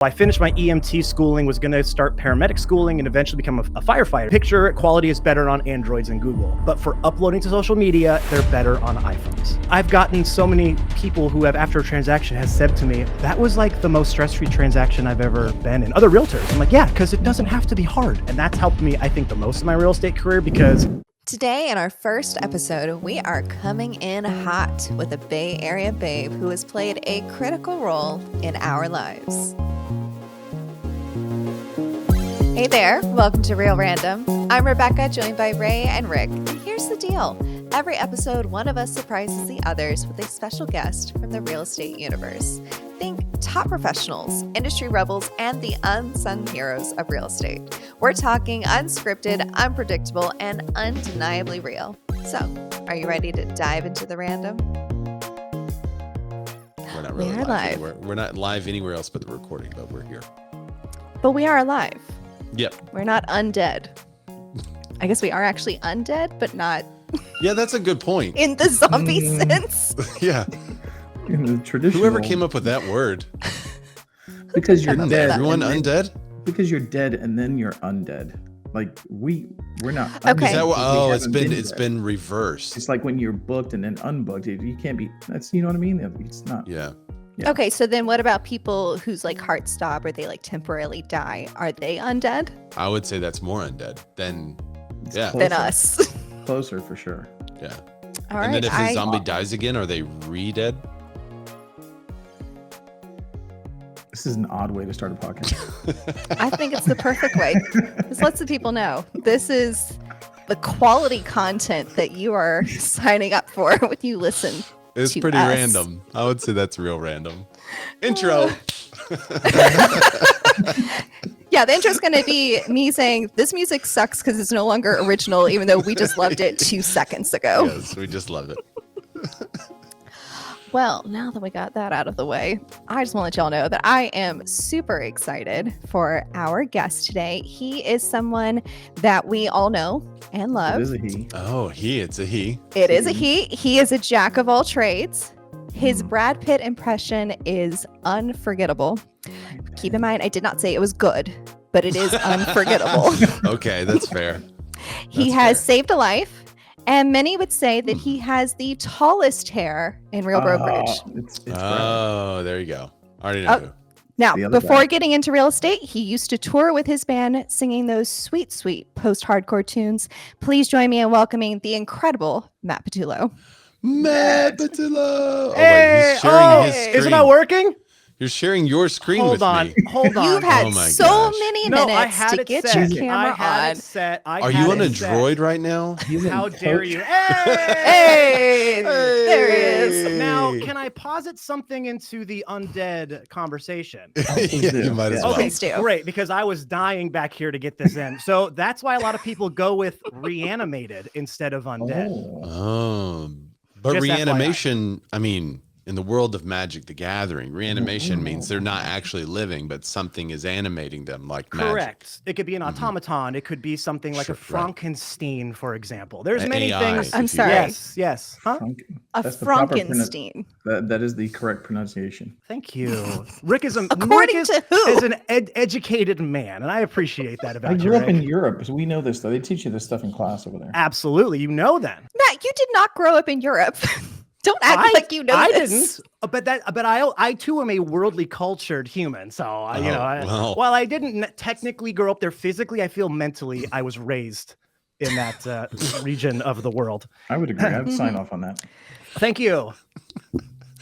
I finished my EMT schooling, was going to start paramedic schooling, and eventually become a firefighter. Picture quality is better on Androids and Google, but for uploading to social media, they're better on iPhones. I've gotten so many people who have, after a transaction, has said to me, that was like the most stress-free transaction I've ever been in. Other realtors, I'm like, yeah, because it doesn't have to be hard. And that's helped me, I think, the most in my real estate career because... Today, in our first episode, we are coming in hot with a Bay Area babe who has played a critical role in our lives. Hey there, welcome to Real Random. I'm Rebecca, joined by Ray and Rick. And here's the deal. Every episode, one of us surprises the others with a special guest from the real estate universe. Think top professionals, industry rebels, and the unsung heroes of real estate. We're talking unscripted, unpredictable, and undeniably real. So, are you ready to dive into the random? We're not really we are live. We're not live anywhere else but the recording, but we're here. But we are alive. Yep. We're not undead. I guess we are actually undead, but not... Yeah, that's a good point. In the zombie sense. Yeah. In the traditional... Whoever came up with that word. Because you're dead. Everyone undead? Because you're dead and then you're undead. Like we're not. Okay. Is that what, it's been reversed. It's like when you're booked and then unbooked. You can't be. That's you know what I mean. It's not. Yeah. Yeah. Okay, so then what about people whose like hearts stop or they like temporarily die? Are they undead? I would say that's more undead than It's Than us. Closer for sure. Yeah. All and right. then if the zombie dies again, are they re-dead? This is an odd way to start a podcast. I think it's the perfect way. This lets the people know this is the quality content that you are signing up for when you listen. It's to pretty us. random. I would say that's real random. Intro. Yeah, the intro's going to be me saying this music sucks because it's no longer original, even though we just loved it 2 seconds ago. Yes, we just love it. Well, now that we got that out of the way, I just want to let y'all know that I am super excited for our guest today. He is someone that we all know and love. It is a he. Oh, it's a he. It is a he. He is a jack of all trades. His Brad Pitt impression is unforgettable. Keep in mind, I did not say it was good, but it is unforgettable. Okay, that's fair. He has saved a life. And many would say that he has the tallest hair in real brokerage. It's Oh, there you go. I already know. Who. Now, The other before guy. getting into real estate, he used to tour with his band, singing those sweet, sweet post-hardcore tunes. Please join me in welcoming the incredible Matt Petullo. Matt Petullo. Hey! He's sharing his screen. Is it not working? You're sharing your screen Hold with on. me. Hold on. You've had Oh my so gosh. many No, I minutes had to it get set. your I camera had on. it set. Are you on a droid right now? How dare you? Hey, there he is. Now, can I posit something into the undead conversation? Yeah, you might as well. Please do. Great, because I was dying back here to get this in. So that's why a lot of people go with reanimated instead of undead. Oh. But Just FYI. reanimation, I mean, in the world of Magic the Gathering, reanimation means they're not actually living, but something is animating them like magic. Correct. It could be an automaton. It could be something like a Sure, right. Frankenstein, for example. There's An many AI, things. I'm if you sorry. will. Yes. Huh? A That's the proper Frankenstein. That is the correct pronunciation. Thank you. Rick is According to who? is an educated man, and I appreciate that about I you, grew up in Rick. Europe, so we know this stuff. They teach you this stuff in class over there. Absolutely. You know then. Matt, you did not grow up in Europe. Don't act like you know I this. didn't. But I too am a worldly cultured human. So well. while I didn't technically grow up there physically, I feel mentally I was raised in that region of the world. I would agree. I'd sign off on that. Thank you.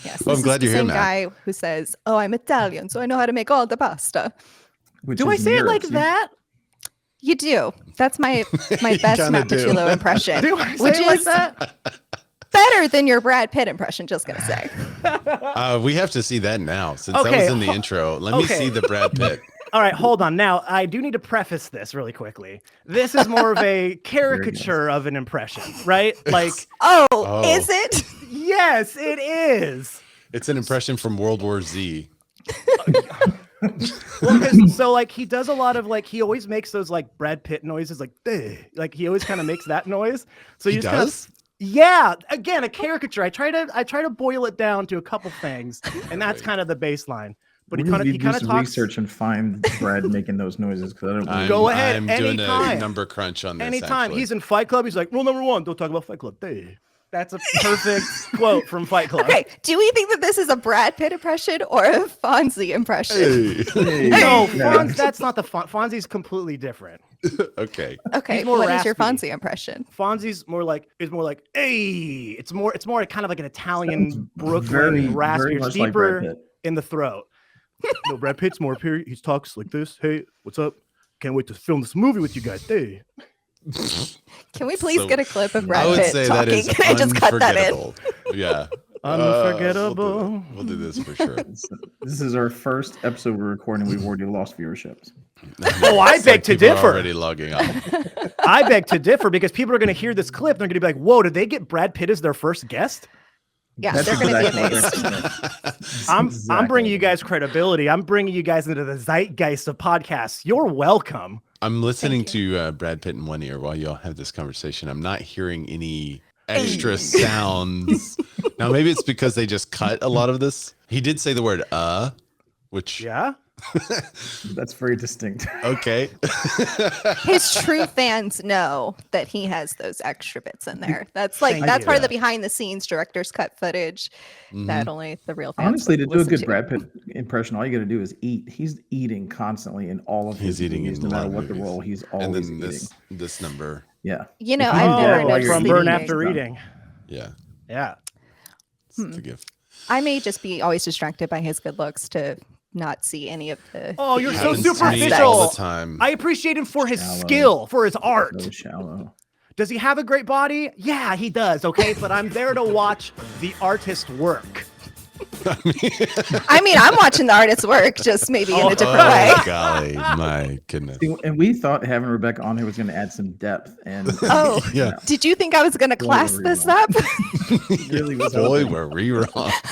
Yes, Well, I'm this glad is the you're here, same Matt. guy who says, "Oh, I'm Italian, so I know how to make all the pasta." Which Do I is say it Europe, like see? that? You do. That's my best kinda Matt do. Petullo impression, Do I say which it like is that? better than your Brad Pitt impression. Just gonna say. We have to see that now, since that Okay, was in the intro. Let me okay. see the Brad Pitt. All right, hold on. Now, I do need to preface this really quickly. This is more of a caricature of an impression, right? Like, Oh, is it? yes, it is. It's an impression from World War Z. Well, 'cause- so like he does a lot of like he always makes those like Brad Pitt noises, like he always kind of makes that noise. So He you just kind does? of Yeah, again, a caricature. I try to boil it down to a couple things, and that's kind of the baseline. But he We're kind gonna of do some talks. research and find Brad making those noises because I don't believe Go ahead, I'm doing a anytime. number crunch on this. Anytime actually. he's in Fight Club, he's like, rule number 1, don't talk about Fight Club. Hey. That's a perfect quote from Fight Club. Okay, do we think that this is a Brad Pitt impression or a Fonzie impression? Hey. No, Yeah. that's not the Fonzie's completely different. Okay. Okay, He's more what is your raspy. Fonzie impression? Fonzie's more like hey. It's more kind of like an Italian Sounds Brooklyn very raspy. It's much like Brad deeper Pitt. in the throat. No, Brad Pitt's more up here. He talks like this. Hey, what's up? Can't wait to film this movie with you guys. Hey. Can we please So, get a clip of I Brad would Pitt say talking? that is Can I just cut that in? unforgettable. Yeah. Unforgettable. We'll do this for sure. This is our first episode we're recording. We've already lost viewerships. Oh, I It's beg to people are differ. Already logging off. I beg to differ because people are going to hear this clip. And they're going to be like, whoa, did they get Brad Pitt as their first guest? Yeah, That's they're going to be exactly what amazed. I'm Exactly. bringing you guys credibility. I'm bringing you guys into the zeitgeist of podcasts. You're welcome. I'm listening to Brad Pitt in one ear while y'all have this conversation. I'm not hearing any extra sounds. Now, maybe it's because they just cut a lot of this. He did say the word which Yeah. That's very distinct. okay. His true fans know that he has those extra bits in there. That's like Thank that's you. part of the behind the scenes director's cut footage that Mhm. only the real fans Honestly, to do a listen good Brad Pitt impression, all you got to do is eat. He's eating constantly in all of his He's eating movies, in no a lot matter of what the movies. role. He's And always then eating. this number. Yeah. You know, If you I've do never that while noticed you're From the Burn eating, eating. After Eating. Yeah. Yeah. It's the gift. I may just be always distracted by his good looks to not see any of the. Oh, you're so Happens to me superficial. all the time. I appreciate him for his Shallow. skill, for his art. So shallow. Does he have a great body? Yeah, he does. Okay. But I'm there to watch the artist work. I mean, I'm watching the artist's work, just maybe in a different way. Golly, my goodness. See, and we thought having Rebecca on here was going to add some depth. And Oh, Yeah. did you think I was going to class were we this wrong. up? really was Boy, hoping. were we wrong.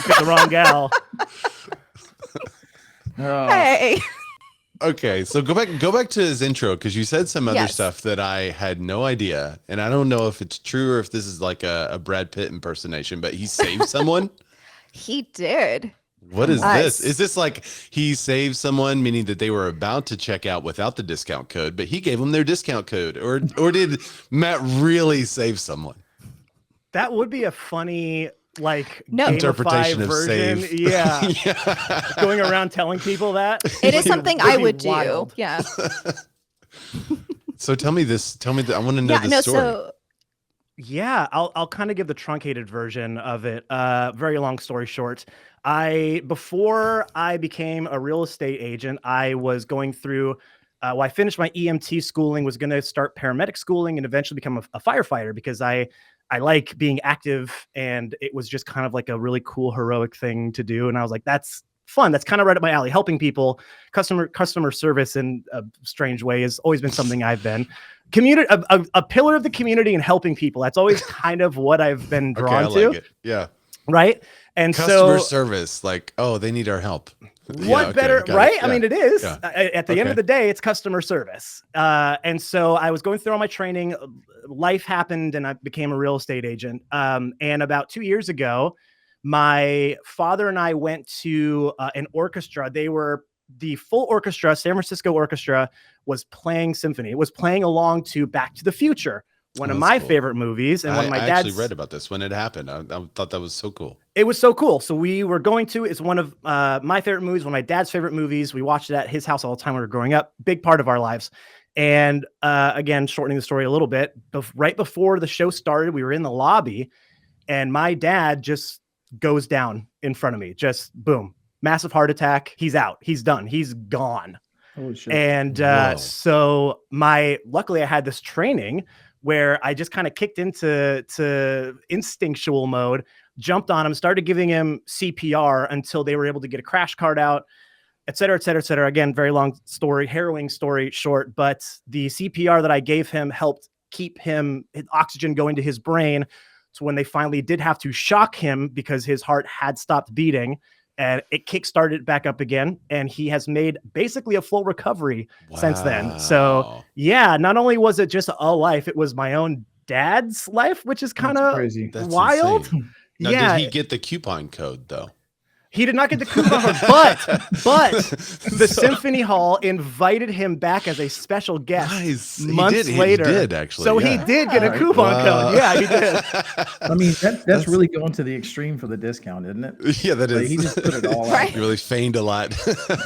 Get the wrong gal. Oh, Hey. Okay, so go back to his intro because you said some other Yes. stuff that I had no idea, and I don't know if it's true or if this is like a Brad Pitt impersonation. But he saved someone. He did. What is Nice. this? Is this like he saved someone, meaning that they were about to check out without the discount code, but he gave them their discount code, or did Matt really save someone? That would be a funny, like, No. Interpretation gamified of version. save. Yeah. Yeah. Going around telling people that. It is something Would I be would do. wild. Yeah. So tell me this. Tell me that. I want to know Yeah. the No. story. So Yeah, I'll kind of give the truncated version of it. Very long story short. Before I became a real estate agent, I was going through I finished my EMT schooling, was going to start paramedic schooling and eventually become a firefighter because I like being active, and it was just kind of like a really cool heroic thing to do. And I was like, that's fun. That's kind of right up my alley. Helping people, customer service in a strange way has always been something I've been. Community, a pillar of the community and helping people. That's always kind of what I've been Okay, drawn I to. like it. Yeah. Right. And Customer so service, like, oh, they need our help. what Yeah, okay, better, got it. right? I Yeah. mean, it is. Yeah. At the end Okay. of the day, it's customer service. And so I was going through all my training. Life happened, and I became a real estate agent. And about 2 years ago, my father and I went to an orchestra. They were the full orchestra. San Francisco Orchestra was playing symphony. It was playing along to Back to the Future, one Oh, of that's my cool. favorite movies, and one of my I dad's. actually read about this when it happened. I thought that was so cool. It was so cool. So we were going to, it's one of my favorite movies, one of my dad's favorite movies. We watched it at his house all the time when we were growing up, big part of our lives. And again, shortening the story a little bit, right before the show started, we were in the lobby and my dad just goes down in front of me, just boom, massive heart attack. He's out. He's done. He's gone. holy shit. And Whoa. so luckily I had this training where I just kind of kicked into instinctual mode, jumped on him, started giving him CPR until they were able to get a crash cart out, et cetera, et cetera, et cetera. Again, very long story, harrowing story short, but the CPR that I gave him helped keep his oxygen going to his brain. So when they finally did have to shock him because his heart had stopped beating, and it kick-started back up again, and he has made basically a full recovery since then. So Wow. yeah, not only was it just a life, it was my own dad's life, which is kind That's of crazy. That's wild. insane. Now, Yeah, did he get the coupon code though? He did not get the coupon code, but the Symphony Hall invited him back as a special guest months later. He did actually. So he did get a coupon code. Yeah, he did. I mean, that's really going to the extreme for the discount, isn't it? Yeah, that is. Like, he just put it all out. You really feigned a lot.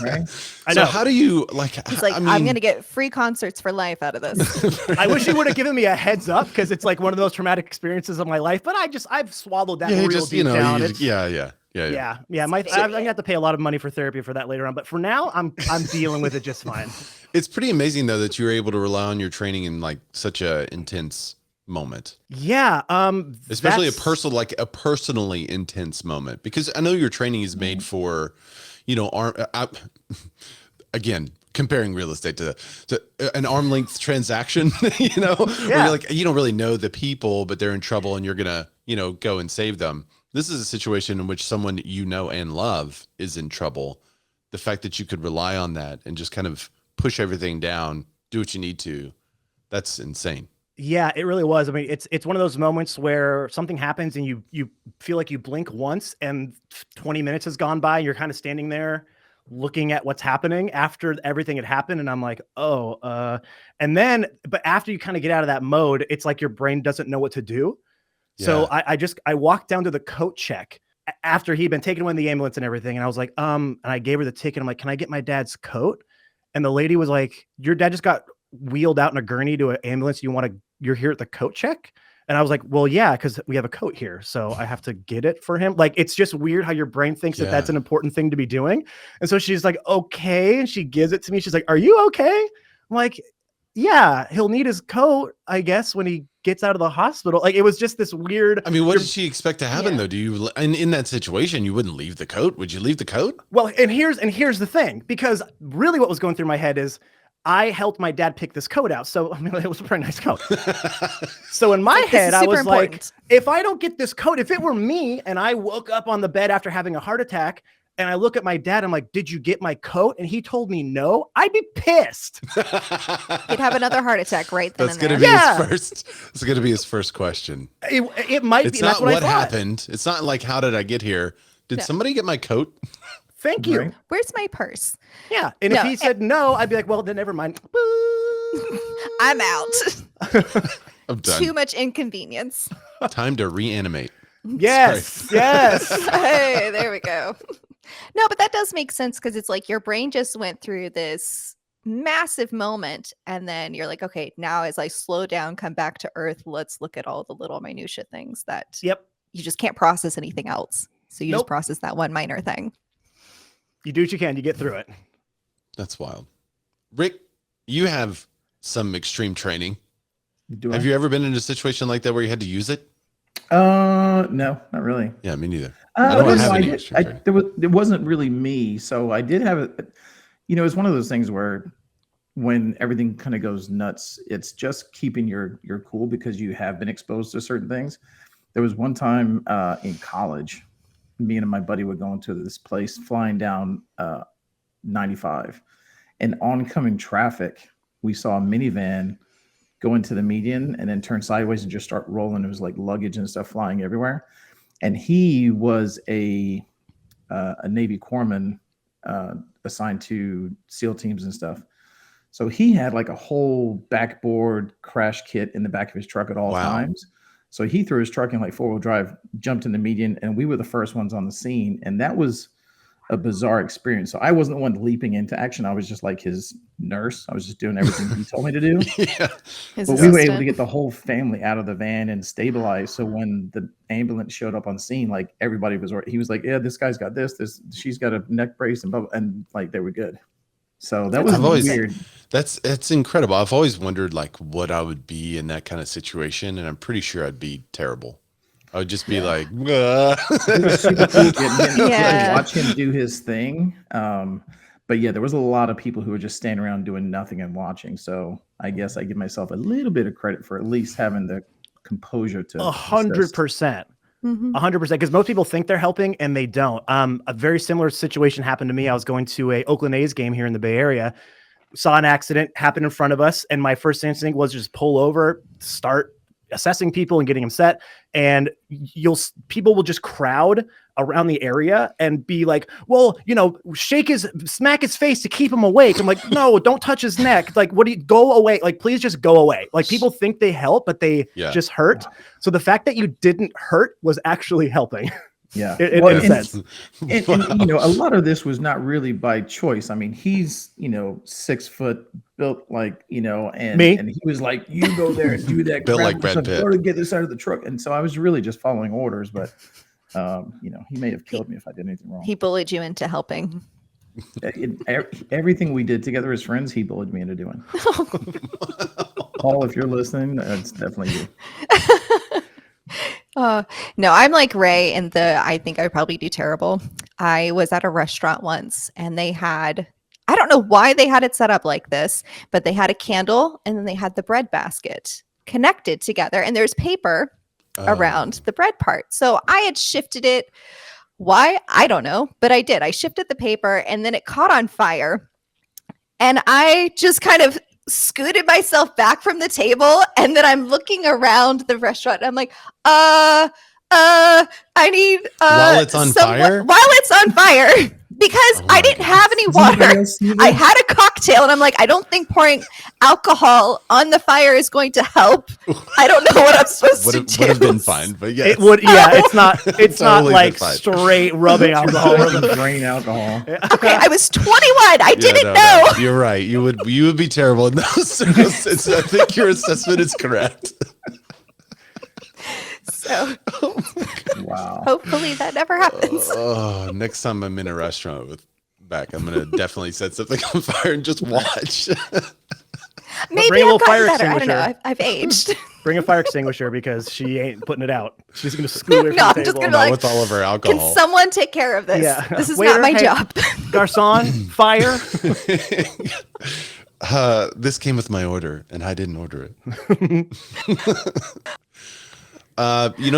Right? I know. So how do you He's like, I'm going to get free concerts for life out of this. I wish he would have given me a heads up because it's like one of those traumatic experiences of my life. But I've swallowed that real deep down. Yeah. I'm gonna have to pay a lot of money for therapy for that later on, but for now, I'm dealing with it just fine. It's pretty amazing though that you were able to rely on your training in like such a intense moment. Yeah, especially a personally intense moment, because I know your training is made for, again, comparing real estate to an arm length transaction, where you're like, you don't really know the people, but they're in trouble and you're gonna, go and save them. This is a situation in which someone you know and love is in trouble. The fact that you could rely on that and just kind of push everything down, do what you need to, that's insane. Yeah, it really was. I mean, it's one of those moments where something happens and you feel like you blink once and 20 minutes has gone by and you're kind of standing there looking at what's happening after everything had happened. And I'm like, but after you kind of get out of that mode, it's like your brain doesn't know what to do. So I walked down to the coat check after he'd been taken away in the ambulance and everything. And I was like, and I gave her the ticket. I'm like, can I get my dad's coat? And the lady was like, your dad just got wheeled out in a gurney to an ambulance. You're here at the coat check? And I was like, well, yeah, because we have a coat here. So I have to get it for him. Like, it's just weird how your brain thinks that that's an important thing to be doing. And so she's like, okay. And she gives it to me. She's like, are you okay? I'm like, yeah, he'll need his coat, I guess, when he gets out of the hospital. Like, it was just this weird. I mean, what did she expect to happen though? Do you, in that situation, you wouldn't leave the coat? Would you leave the coat? Well, and here's the thing, because really what was going through my head is I helped my dad pick this coat out. So, I mean, it was a pretty nice coat. So in my head, I was like, if I don't get this coat, if it were me and I woke up on the bed after having a heart attack and I look at my dad, I'm like, did you get my coat? And he told me no, I'd be pissed. He'd have another heart attack right then. That's going to be his first. It's going to be his first question. It might it's be. Not that's what happened. It's not like, how did I get here? Did somebody get my coat? Thank you. Right. Where's my purse? Yeah. And if he said no, I'd be like, well, then never mind. I'm out. I'm done. Too much inconvenience. Time to reanimate. Yes. Yes. Hey, there we go. No, but that does make sense, because it's like your brain just went through this massive moment. And then you're like, okay, now as I slow down, come back to earth, let's look at all the little minutia things that you just can't process anything else. So you just process that one minor thing. You do what you can. You get through it. That's wild. Rick, you have some extreme training. Have I? You ever been in a situation like that where you had to use it? No, not really. Yeah, me neither. It wasn't really me. So I did have it. It's one of those things where when everything kind of goes nuts, it's just keeping your cool because you have been exposed to certain things. There was one time in college, me and my buddy were going to this place, flying down 95, and oncoming traffic, we saw a minivan go into the median and then turn sideways and just start rolling. It was like luggage and stuff flying everywhere. And he was a Navy corpsman assigned to SEAL teams and stuff. So he had like a whole backboard crash kit in the back of his truck at all times. So he threw his truck in like 4-wheel drive, jumped in the median, and we were the first ones on the scene. And that was a bizarre experience. So I wasn't the one leaping into action. I was just like his nurse. I was just doing everything he told me to do. But we were able to get the whole family out of the van and stabilize. So when the ambulance showed up on scene, like everybody was, he was like, yeah, this guy's got this, she's got a neck brace and blah, blah, and like they were good. So that was weird. That's incredible. I've always wondered like what I would be in that kind of situation, and I'm pretty sure I'd be terrible. I would just be like, it was super cool to watch him do his thing. But yeah, there was a lot of people who were just standing around doing nothing and watching. So I guess I give myself a little bit of credit for at least having the composure to 100%. 100%, because most people think they're helping and they don't. A very similar situation happened to me. I was going to a Oakland A's game here in the Bay Area, saw an accident happen in front of us, and my first instinct was just pull over, start assessing people and getting them set, and people will just crowd around the area and be like, well, smack his face to keep him awake. I'm like, no, don't touch his neck. Like, what do you go away? Like, please just go away. Like, people think they help, but they just hurt. So the fact that you didn't hurt was actually helping. Yeah. In a sense. And a lot of this was not really by choice. I mean, he's, 6 foot built like, and me. And he was like, you go there and do that. Built like Brad Pitt. Go to get this out of the truck. And so I was really just following orders, but he may have killed me if I did anything wrong. He bullied you into helping. Everything we did together as friends, he bullied me into doing. Paul, if you're listening, that's definitely you. No, I'm like Ray and I think I would probably do terrible. I was at a restaurant once and I don't know why they had it set up like this, but they had a candle and then they had the bread basket connected together and there's paper around the bread part. So I had shifted it. Why? I don't know, but I did. I shifted the paper and then it caught on fire and I just kind of scooted myself back from the table and then I'm looking around the restaurant and I'm like, I need while it's on fire? While it's on fire. Because I didn't have any water. I had a cocktail and I'm like, I don't think pouring alcohol on the fire is going to help. I don't know what I'm supposed to do. Would have been fine, but yes. It would, it's not Totally like straight rubbing alcohol. Drain alcohol. Okay, I was 21. I didn't know. No. You're right. You would be terrible in those circumstances. I think your assessment is correct. So wow. Hopefully that never happens. Next time I'm in a restaurant with Beck, I'm gonna definitely set something on fire and just watch. Maybe I've gotten better. I don't know. I've aged. Bring a fire extinguisher because she ain't putting it out. She's gonna scoot away from the I'm table. just gonna be like, with all of her alcohol. Can someone take care of this? Yeah. This is Waiter, not my hey, job. Garçon, fire. This came with my order, and I didn't order it.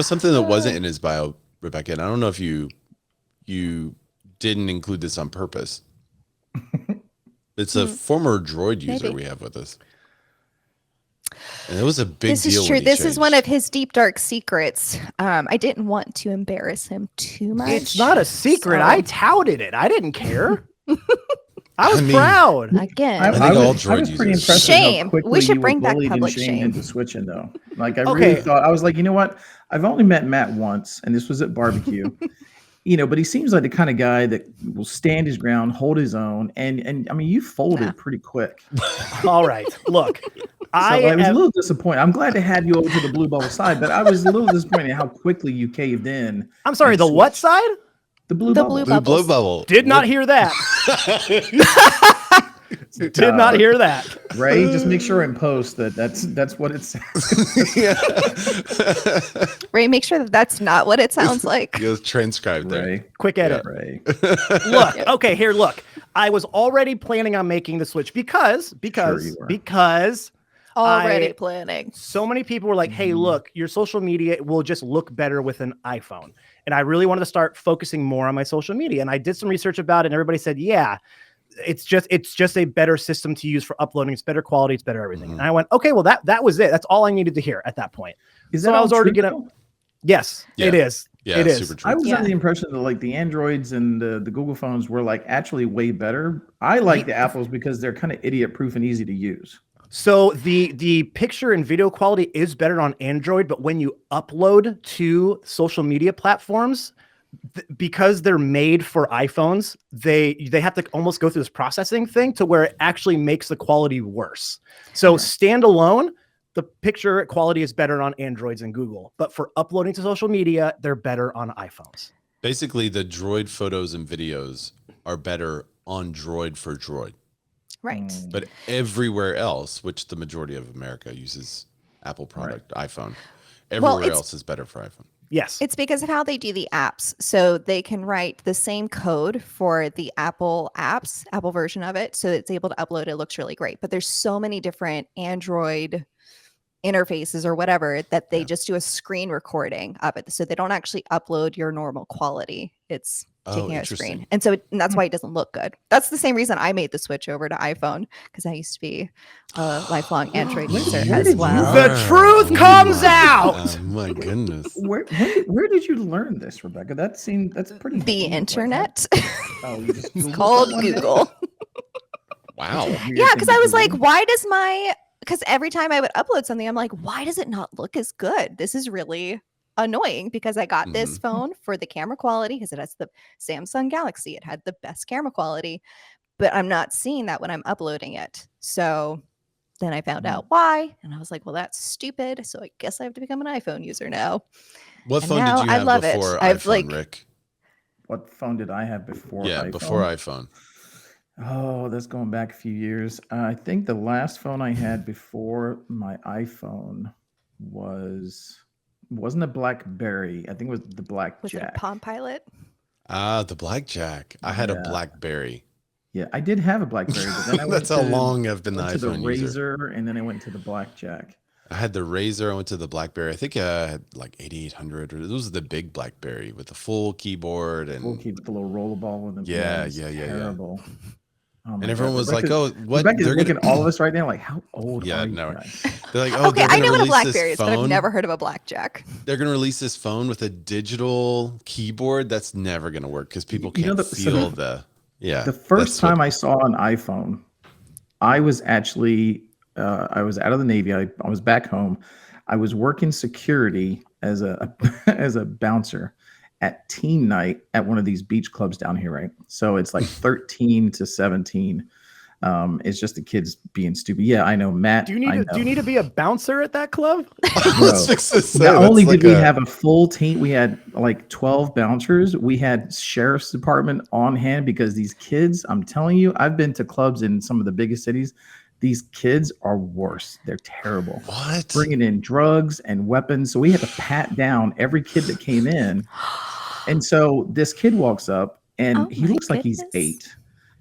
Something that wasn't in his bio, Rebecca, and I don't know if you didn't include this on purpose. It's a former droid user we have with us. And it was a big deal. This is true. This is one of his deep, dark secrets. I didn't want to embarrass him too much. It's not a secret. I touted it. I didn't care. I was proud. Again, I think all droid I was pretty users. impressed. Shame. With how We should you bring were back bullied and public shamed shame. into switching though. Like I really thought, I was like, you know what? I've only met Matt once, and this was at barbecue. But he seems like the kind of guy that will stand his ground, hold his own, and I mean, you folded pretty quick. All right, look, I was a little disappointed. I'm glad to have you over to the blue bubble side, but I was a little disappointed at how quickly you caved in. I'm sorry, the what side? The blue The bubble. Blue bubble. Did not hear that. Did not hear that. Ray, just make sure in post that's what it says. Ray, make sure that's not what it sounds like. It was transcribed there. Ray. Quick edit. Ray. Look, okay, here, look. I was already planning on making the switch because Already planning. so many people were like, hey, look, your social media will just look better with an iPhone. And I really wanted to start focusing more on my social media. And I did some research about it, and everybody said, yeah, it's just a better system to use for uploading. It's better quality. It's better everything. And I went, okay, well, that was it. That's all I needed to hear at that point. Is that so I was already true, gonna. Yes, Yeah. it is. Yeah, it is. super true. I was under the impression that like the Androids and the Google phones were like actually way better. I like the Apples because they're kind of idiot proof and easy to use. So the picture and video quality is better on Android, but when you upload to social media platforms, because they're made for iPhones, they have to almost go through this processing thing to where it actually makes the quality worse. So standalone, the picture quality is better on Androids and Google, but for uploading to social media, they're better on iPhones. Basically, the droid photos and videos are better on Droid for Droid. Right. But everywhere else, which the majority of America uses Apple product, iPhone, everywhere else is better for iPhone. Yes. It's because of how they do the apps. So they can write the same code for the Apple apps, Apple version of it. So it's able to upload. It looks really great. But there's so many different Android interfaces or whatever that they just do a screen recording of it. So they don't actually upload your normal quality. It's taking out a screen. And so and that's why it doesn't look good. That's the same reason I made the switch over to iPhone, because I used to be a lifelong Android user as well. The truth comes out. Oh my goodness. Where did you learn this, Rebecca? That's pretty. The internet. It's It's called Google. Wow. Yeah, because I was like, because every time I would upload something, I'm like, why does it not look as good? This is really annoying, because I got this phone for the camera quality, because it has the Samsung Galaxy. It had the best camera quality, but I'm not seeing that when I'm uploading it. So then I found out why, and I was like, well, that's stupid. So I guess I have to become an iPhone user now. What And phone now did you I have love it. before I've, iPhone, Rick? What phone did I have before? Yeah, iPhone? before iPhone. Oh, that's going back a few years. I think the last phone I had before my iPhone wasn't a BlackBerry. I think it was the Blackjack. Was it a Palm Pilot? The Blackjack. I had a Yeah. BlackBerry. Yeah, I did have a BlackBerry, but then I went That's how long I've been the went to the iPhone user. Razor, and then I went to the Blackjack. I had the Razor. I went to the BlackBerry. I think I had like 8800. This was the big BlackBerry with the full keyboard and We'll keep the little rollerball with the Yeah, it's yeah. terrible. Oh my and everyone God. was like, Rebecca's- "Oh, what? Rebecca's They're looking gonna." at all of us right now, like, how old Yeah, are you no. guys? They're like, "Oh, Okay, they're I gonna know what a release this BlackBerry is, but I've phone. never heard of a Blackjack. They're gonna release this phone with a digital keyboard. That's never gonna work because people You know can't feel the Yeah. The first that's time what- I saw an iPhone, I was actually I was out of the Navy. I was back home. I was working security as a as a bouncer at teen night at one of these beach clubs down here, right? So it's like 13 to 17. It's just the kids being stupid. Yeah, I know, Matt. Do you need to be a bouncer at that club? I was fixing to say, Not that's only like did we have a full team, we had like 12 bouncers. We had sheriff's department on hand because these kids, I'm telling you, I've been to clubs in some of the biggest cities. These kids are worse. They're terrible. What? Bringing in drugs and weapons. So we had to pat down every kid that came in. And so this kid walks up and Oh he my looks like he's goodness. 8.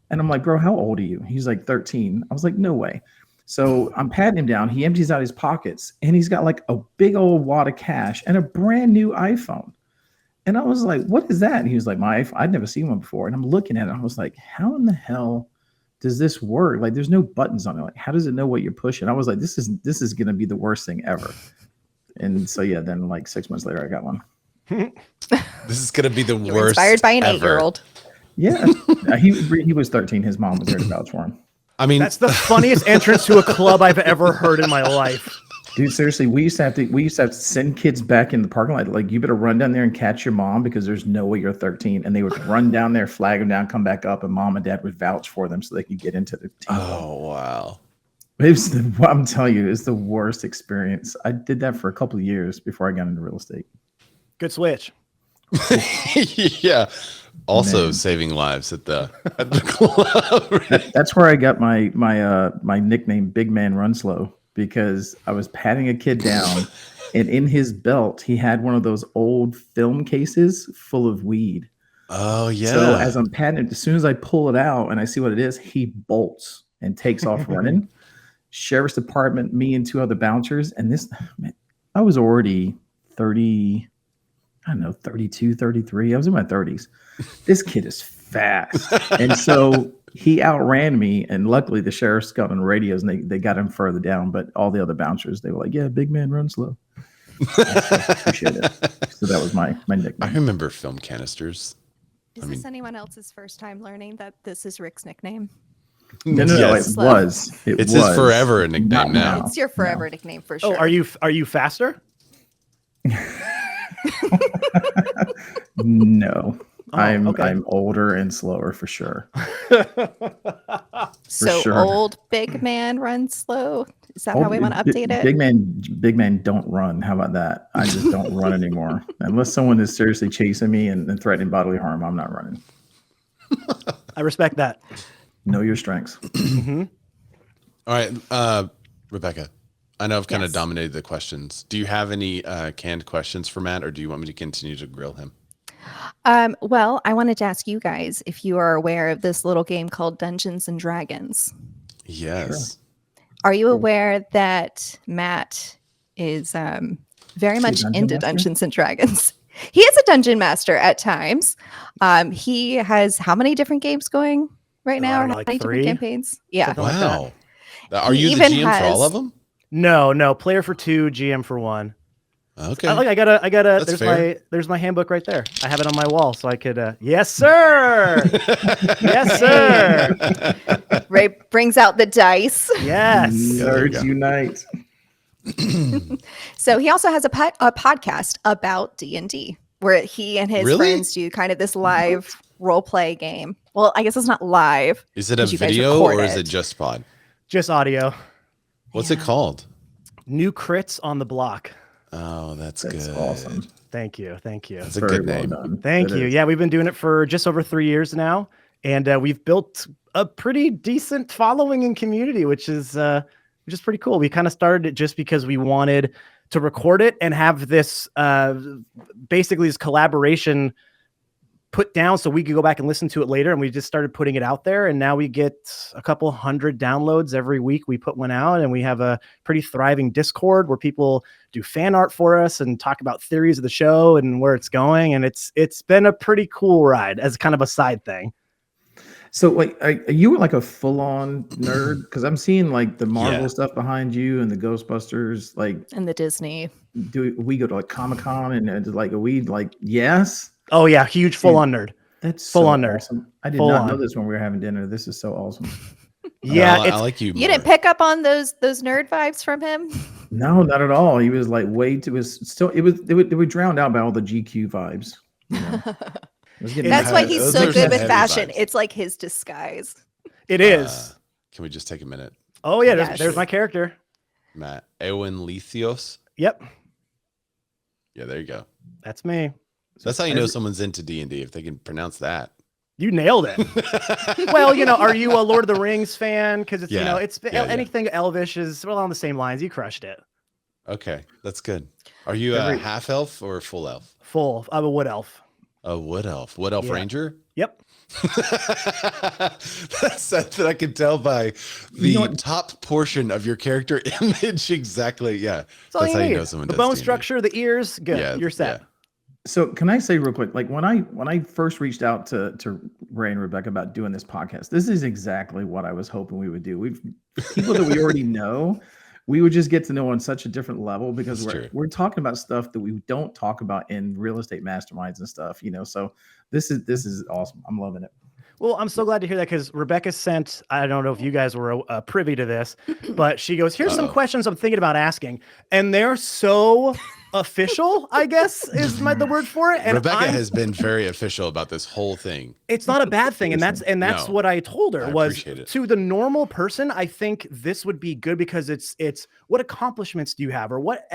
And I'm like, bro, how old are you? He's like 13. I was like, no way. So I'm patting him down. He empties out his pockets and he's got like a big old wad of cash and a brand new iPhone. And I was like, what is that? And he was like, my iPhone. I'd never seen one before. And I'm looking at it. I was like, how in the hell does this work? Like, there's no buttons on it. Like, how does it know what you're pushing? I was like, this is going to be the worst thing ever. And so, yeah, then like 6 months later, I got one. This is gonna be the You were worst. inspired by an ever. 8-year-old. Yeah. He was 13. His mom was there to vouch for him. I mean, That's the funniest entrance to a club I've ever heard in my life. Dude, seriously, we used to have to send kids back in the parking lot. Like, you better run down there and catch your mom because there's no way you're 13. And they would run down there, flag them down, come back up, and mom and dad would vouch for them so they could get into the team. oh wow. I'm telling you, it's the worst experience. I did that for a couple of years before I got into real estate. Good switch. Yeah. Also Man. saving lives at the club. That's where I got my nickname, Big Man Run Slow, because I was patting a kid down, and in his belt he had one of those old film cases full of weed. Oh yeah. So as I'm patting it, as soon as I pull it out and I see what it is, he bolts and takes off running. Sheriff's department, me and 2 other bouncers, and this, man, I was already 30. I don't know, 32, 33. I was in my 30s. This kid is fast. And so he outran me. And luckily the sheriff's got on radios and they got him further down. But all the other bouncers, they were like, yeah, big man, run slow. I appreciate it. So that was my I nickname. remember film canisters. Is this anyone else's first time learning that this is Rick's nickname? No, Yes. it was. It's his forever nickname Not now. It's your forever nickname for sure. Oh, are you faster? No. Oh, I'm okay. older and slower for sure. So sure. old big man runs slow. Is that how we want to update it? Big man, don't run. How about that? I just don't run anymore. Unless someone is seriously chasing me and threatening bodily harm, I'm not running. I respect that. Know your strengths. All right, Rebecca. I know I've kind of Yes. dominated the questions. Do you have any canned questions for Matt, or do you want me to continue to grill him? Well, I wanted to ask you guys if you are aware of this little game called Dungeons and Dragons. Yes. Are you aware that Matt is very much Dungeon into Master? Dungeons and Dragons? He is a dungeon master at times. He has how many different games going right now? Or how like many 3? different campaigns? Yeah. Something like that. Wow. Are He you the even GM for all has- of them? No, player for 2, GM for 1. Okay. I gotta. That's fair. There's my handbook right there. I have it on my wall, so I could. Yes, sir. Yes, sir. Ray brings out the dice. Yes. there you Nerds go. unite. So he also has a podcast about D&D where he and his Really? friends do kind of this live role play game. Well, I guess it's not live. Is it a 'cause you guys video record or is it. it just pod? Just audio. What's it called? New crits on the block. Oh, that's That's good. awesome. Thank you. That's a Very good well name. done. Thank It you. is. Yeah, we've been doing it for just over 3 years now, and we've built a pretty decent following and community, which is pretty cool. We kind of started it just because we wanted to record it and have this basically this collaboration put down so we could go back and listen to it later. And we just started putting it out there, and now we get a couple hundred downloads every week. We put one out, and we have a pretty thriving Discord where people do fan art for us and talk about theories of the show and where it's going. And it's been a pretty cool ride as kind of a side thing. So, like, you were like a full-on nerd because I'm seeing like the Marvel Yeah. stuff behind you and the Ghostbusters. Like, And the Disney. do we go to like Comic-Con and like are we like yes? Oh yeah, huge full on nerd. That's Full so on nerd. awesome. I did Full not know on. this when we were having dinner. This is so awesome. Yeah, No, I like you. You didn't pick up on those nerd vibes from him? No, not at all. He was like way too. They were drowned out by all the GQ vibes. You know? It was getting That's bad. why he's Those so are good with heavy fashion. vibes. It's like his disguise. it is. Can we just take a minute? Oh yeah, Yes. there's my character. Matt, Eowyn Lithios. Yep, Yeah, there you go. that's me. That's how you know someone's into D&D, if they can pronounce that. You nailed it. Well, are you a Lord of the Rings fan? Because it's Yeah. it's Yeah, anything Elvish is on the same lines. You crushed it. Okay, that's good. Are you a half elf or a full elf? Full. I'm a wood elf. A wood elf. Wood elf Yeah. ranger? Yep. That's that I can tell by the top portion of your character image. Exactly. Yeah. That's all That's you how you need. know someone The does bone D&D. structure, the ears, good. Yeah, You're set. So can I say real quick, like when I first reached out to Ray and Rebecca about doing this podcast, this is exactly what I was hoping we would do. We've people that we already know, we would just get to know on such a different level because That's true. we're talking about stuff that we don't talk about in real estate masterminds and stuff, So this is awesome. I'm loving it. Well, I'm so glad to hear that because Rebecca sent, I don't know if you guys were privy to this, but she goes, here's some questions I'm thinking about asking. And they're so official, I guess is the word for it. And Rebecca has been very official about this whole thing. it's not a bad thing. And that's No, what I told her I was appreciate it. to the normal person. I think this would be good because it's what accomplishments do you have or what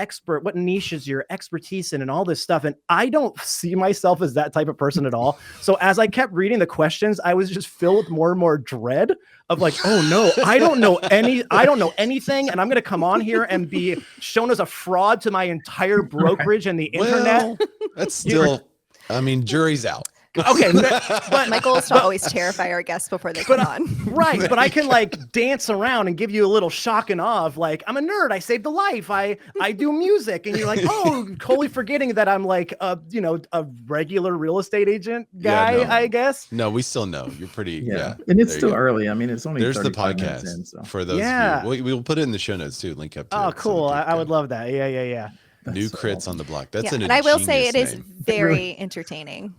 niche is your expertise in and all this stuff. And I don't see myself as that type of person at all. So as I kept reading the questions, I was just filled with more and more dread of like, oh no, I don't know anything. And I'm going to come on here and be shown as a fraud to my entire brokerage and the internet. Well, that's still, I mean, jury's out. Okay. But My goal is to always terrify our guests before they come on. right, but I can like dance around and give you a little shock and awe of like, I'm a nerd, I saved a life, I do music, and you're like, oh, totally forgetting that I'm like a regular real estate agent guy, Yeah, no. I guess. No, we still know. You're pretty, Yeah. And it's there still you go. early. I mean, it's only There's the 35 minutes podcast in, so. for those. Yeah. Of you. We'll put it in the show notes too. Link up to Oh, it so cool. that I would people love that. Yeah. can- New so crits awesome. on the block. That's Yeah, an and I will say it ingenious is name. very entertaining.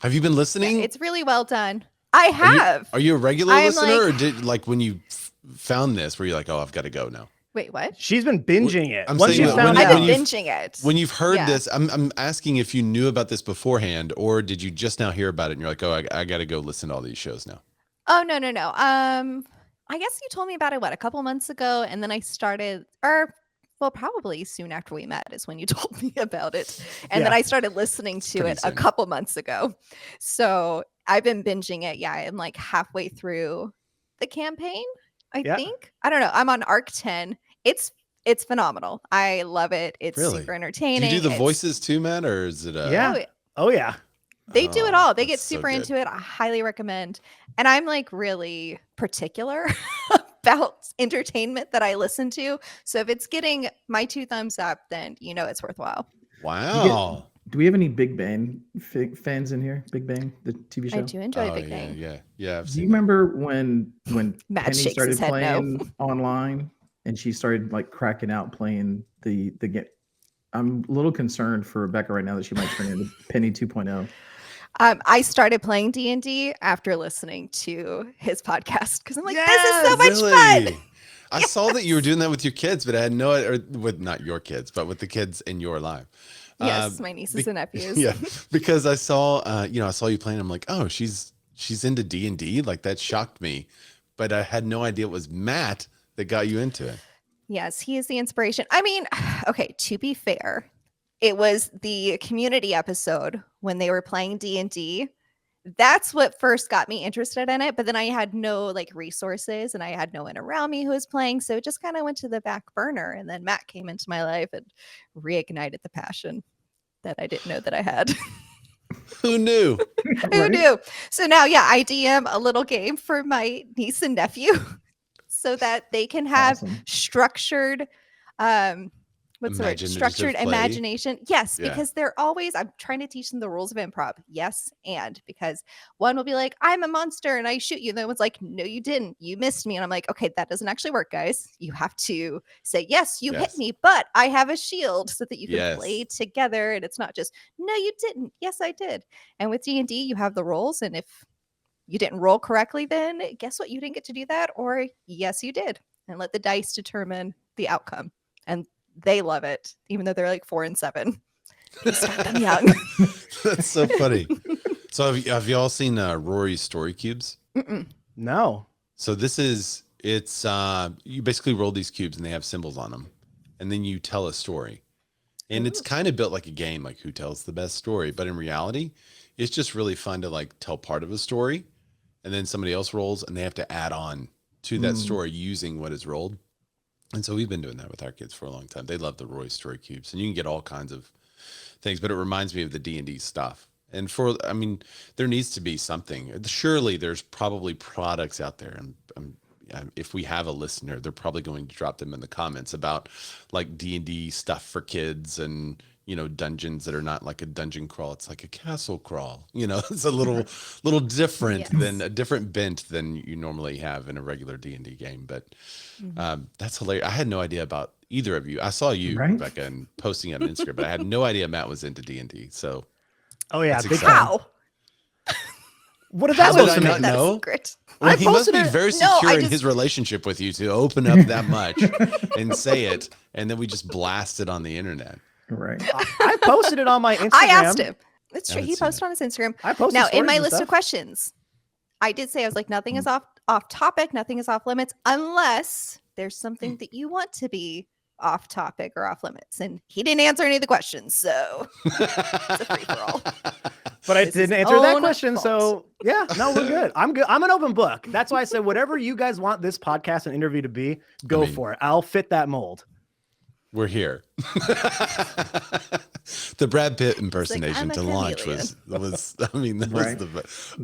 Have you been listening? It's really well done. I have. Are you a regular I'm listener, like- or did like when you found this, where you're like, oh, I've got to go now? Wait, what? She's been binging it. I'm Once saying you that found when I've out. been binging it. When you've heard Yeah. this, I'm asking if you knew about this beforehand, or did you just now hear about it and you're like, oh, I got to go listen to all these shows now? Oh, no. I guess you told me about it, a couple months ago, and then I started, probably soon after we met is when you told me about it. And then Yeah. I started listening to Pretty it a soon. couple months ago. So I've been binging it. Yeah. I'm like halfway through the campaign, I Yeah. think. I don't know. I'm on arc 10. It's phenomenal. I love it. It's Really? super Do entertaining. you do the It's- voices too, Matt, or is it? Yeah. Oh, Oh yeah. They do it Oh, all. They get that's so super good. into it. I highly recommend. And I'm like really particular about entertainment that I listen to. So if it's getting my 2 thumbs up, then it's worthwhile. Wow. Do we have any Big Bang fans in here? Big Bang, the TV show. I do enjoy Oh Big yeah, Bang. yeah. I've Do seen you that. remember when Matt Penny shakes started his head no. playing online and she started like cracking out playing the game? I'm a little concerned for Rebecca right now that she might turn into Penny 2.0. I started playing D&D after listening to his podcast because I'm like, this is Yes! so much Really? fun. I saw that you were doing that with your kids, but I had no, or with not your kids, but with the kids in your life. Yes, my nieces and nephews. Yeah, because I saw, I saw you playing. I'm like, oh, she's into D&D. Like that shocked me, but I had no idea it was Matt that got you into it. Yes, he is the inspiration. I mean, okay, to be fair, it was the community episode when they were playing D&D. That's what first got me interested in it. But then I had no like resources and I had no one around me who was playing. So it just kind of went to the back burner. And then Matt came into my life and reignited the passion that I didn't know that I had. Who knew? Who knew? So now, yeah, I DM a little game for my niece and nephew so that they can have structured what's the word? Structured play. imagination. Yes, Yeah. because they're always, I'm trying to teach them the rules of improv. Yes, and because one will be like, I'm a monster and I shoot you. And the other one's like, no, you didn't. You missed me. And I'm like, okay, that doesn't actually work, guys. You have to say, yes, you hit me, but I have a shield so that you can play together. And it's not just, no, you didn't. Yes, I did. And with D&D, you have the roles. And if you didn't roll correctly, then guess what? You didn't get to do that. Or yes, you did. And let the dice determine the outcome. And they love it, even though they're like 4 and 7. You start them young. That's so funny. So have you all seen Rory's Story Cubes? No. So it's you basically roll these cubes and they have symbols on them, and then you tell a story, and it's kind of built like a game, like who tells the best story. But in reality, it's just really fun to like tell part of a story, and then somebody else rolls, and they have to add on to that story using what is rolled. And so we've been doing that with our kids for a long time. They love the Roy Story Cubes, and you can get all kinds of things, but it reminds me of the D&D stuff. And there needs to be something. Surely there's probably products out there. And if we have a listener, they're probably going to drop them in the comments about like D&D stuff for kids and, dungeons that are not like a dungeon crawl. It's like a castle crawl. It's a little different than a different bent than you normally have in a regular D&D game. But that's hilarious. I had no idea about either of you. I saw you, Rebecca, and posting it on Instagram, but I had no idea Matt was into D&D. So, oh yeah, big how? What is that supposed to mean? No. Well, he must be very secure in his relationship with you to open up that much and say it, and then we just blast it on the internet. Right. I posted it on my Instagram. I asked him. That's true. He posted on his Instagram. I posted now in my stories and list of stuff. questions. I did say I was like, nothing is off topic, nothing is off limits, unless there's something that you want to be off topic or off limits. And he didn't answer any of the questions, so it's a free for all. But I didn't answer that question, so yeah, no, we're good. I'm good. I'm an open book. That's why I said whatever you guys want this podcast and interview to be, go for it. I'll fit that mold. We're here. The Brad Pitt impersonation to launch was the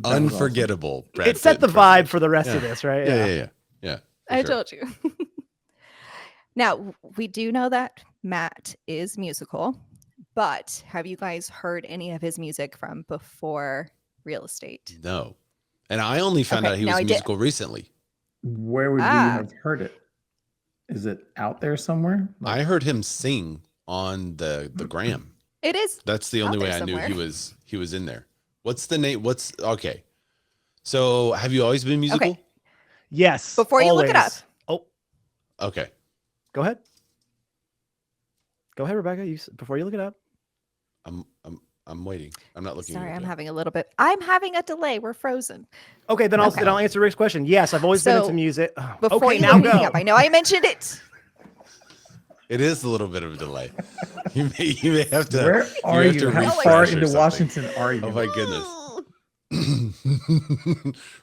unforgettable. Brad it set Pitt the vibe for the rest of this, right? Yeah. I told you. Now, we do know that Matt is musical, but have you guys heard any of his music from before Real Estate? No. And I only found out he was musical recently. Where would you have heard it? Is it out there somewhere? I heard him sing on the gram. It is. That's the only way I knew he was in there. What's the name? Okay. So have you always been musical? Okay. Yes. Before you look it up. Oh. Okay. Go ahead. Go ahead, Rebecca. Before you look it up. I'm waiting. I'm not looking. Sorry, I'm having a delay. We're frozen. Okay, then I'll answer Rick's question. Yes, I've always been into music. Before you now go. Up, I know I mentioned it. It is a little bit of a delay. You may have to. Where are you? How far into Washington are you? Oh my goodness.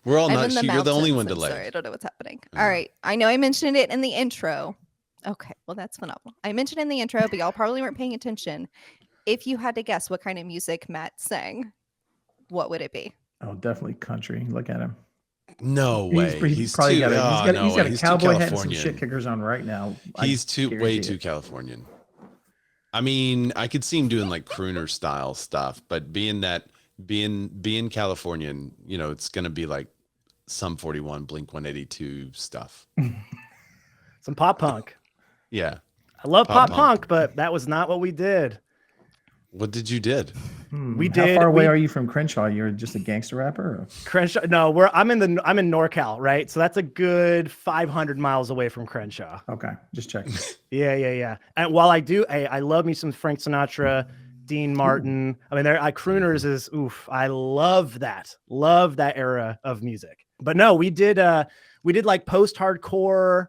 We're all not. You're the only one delayed. Sorry, I don't know what's happening. All right, I know I mentioned it in the intro. Okay, well that's phenomenal. I mentioned it in the intro, but y'all probably weren't paying attention. If you had to guess what kind of music Matt sang, what would it be? Oh, definitely country. Look at him. No way. He's probably got a cowboy hat and some shit kickers on right now. He's way too Californian. I mean, I could see him doing like crooner style stuff, but being Californian, it's going to be like Sum 41, Blink 182 stuff. Some pop punk. Yeah. I love pop punk, but that was not what we did. What did you did? How far away are you from Crenshaw? You're just a gangster rapper? Or? Crenshaw? No, I'm in NorCal, right? So that's a good 500 miles away from Crenshaw. Okay, just checking. Yeah. And while I love me some Frank Sinatra, Dean Martin. I mean, crooners is oof. I love that era of music. But no, we did like post-hardcore.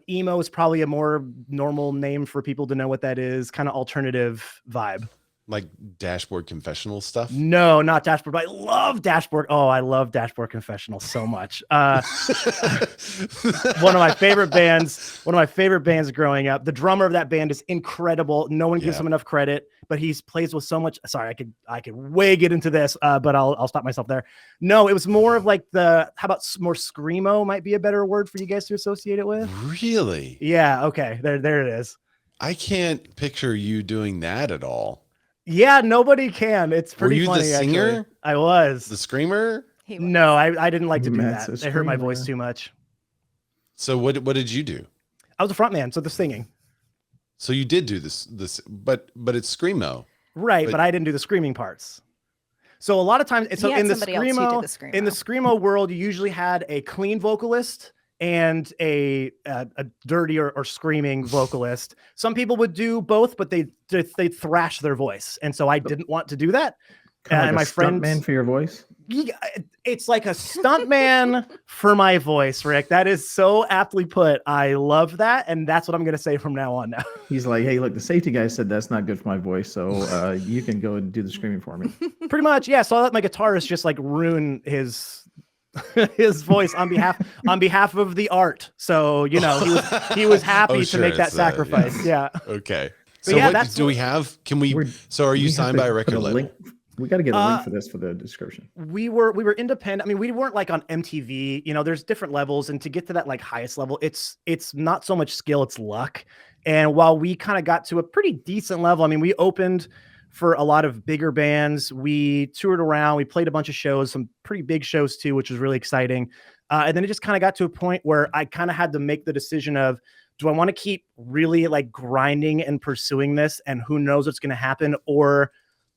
Emo is probably a more normal name for people to know what that is. Kind of alternative vibe. Like Dashboard Confessional stuff? No, not Dashboard, but I love Dashboard. Oh, I love Dashboard Confessional so much. One of my favorite bands growing up. The drummer of that band is incredible. No one gives him enough credit, but he plays with so much. Sorry, I could way get into this, but I'll stop myself there. No, it was more of like how about more screamo might be a better word for you guys to associate it with? Really? Yeah, okay. There it is. I can't picture you doing that at all. Yeah, nobody can. It's pretty funny. Were you the singer? Actually. I was. The screamer? No, I didn't like to do Matt's that. It hurt my voice too much. So what did you do? I was a front man, so the singing. So you did do this, but it's screamo. Right, but I didn't do the screaming parts. So a lot of times, in the screamo world, you usually had a clean vocalist and a dirty or screaming vocalist. Some people would do both, but they thrash their voice, and so I didn't want to do that. And my friend, man, for your voice. It's like a stuntman for my voice, Rick. That is so aptly put. I love that, and that's what I'm going to say from now on. Now he's like, "Hey, look, the safety guy said that's not good for my voice, so you can go and do the screaming for me." Pretty much, yeah. So I let my guitarist just like ruin his voice on behalf of the art. So he was happy to make that sacrifice. Yeah. Okay. So what do we have? Can we? So are you signed by a record label? We got to get a link for this for the description. We were independent. I mean, we weren't like on MTV. There's different levels, and to get to that like highest level, it's not so much skill, it's luck. And while we kind of got to a pretty decent level, I mean, we opened for a lot of bigger bands. We toured around. We played a bunch of shows, some pretty big shows too, which was really exciting. And then it just kind of got to a point where I kind of had to make the decision of, do I want to keep really like grinding and pursuing this, and who knows what's going to happen, or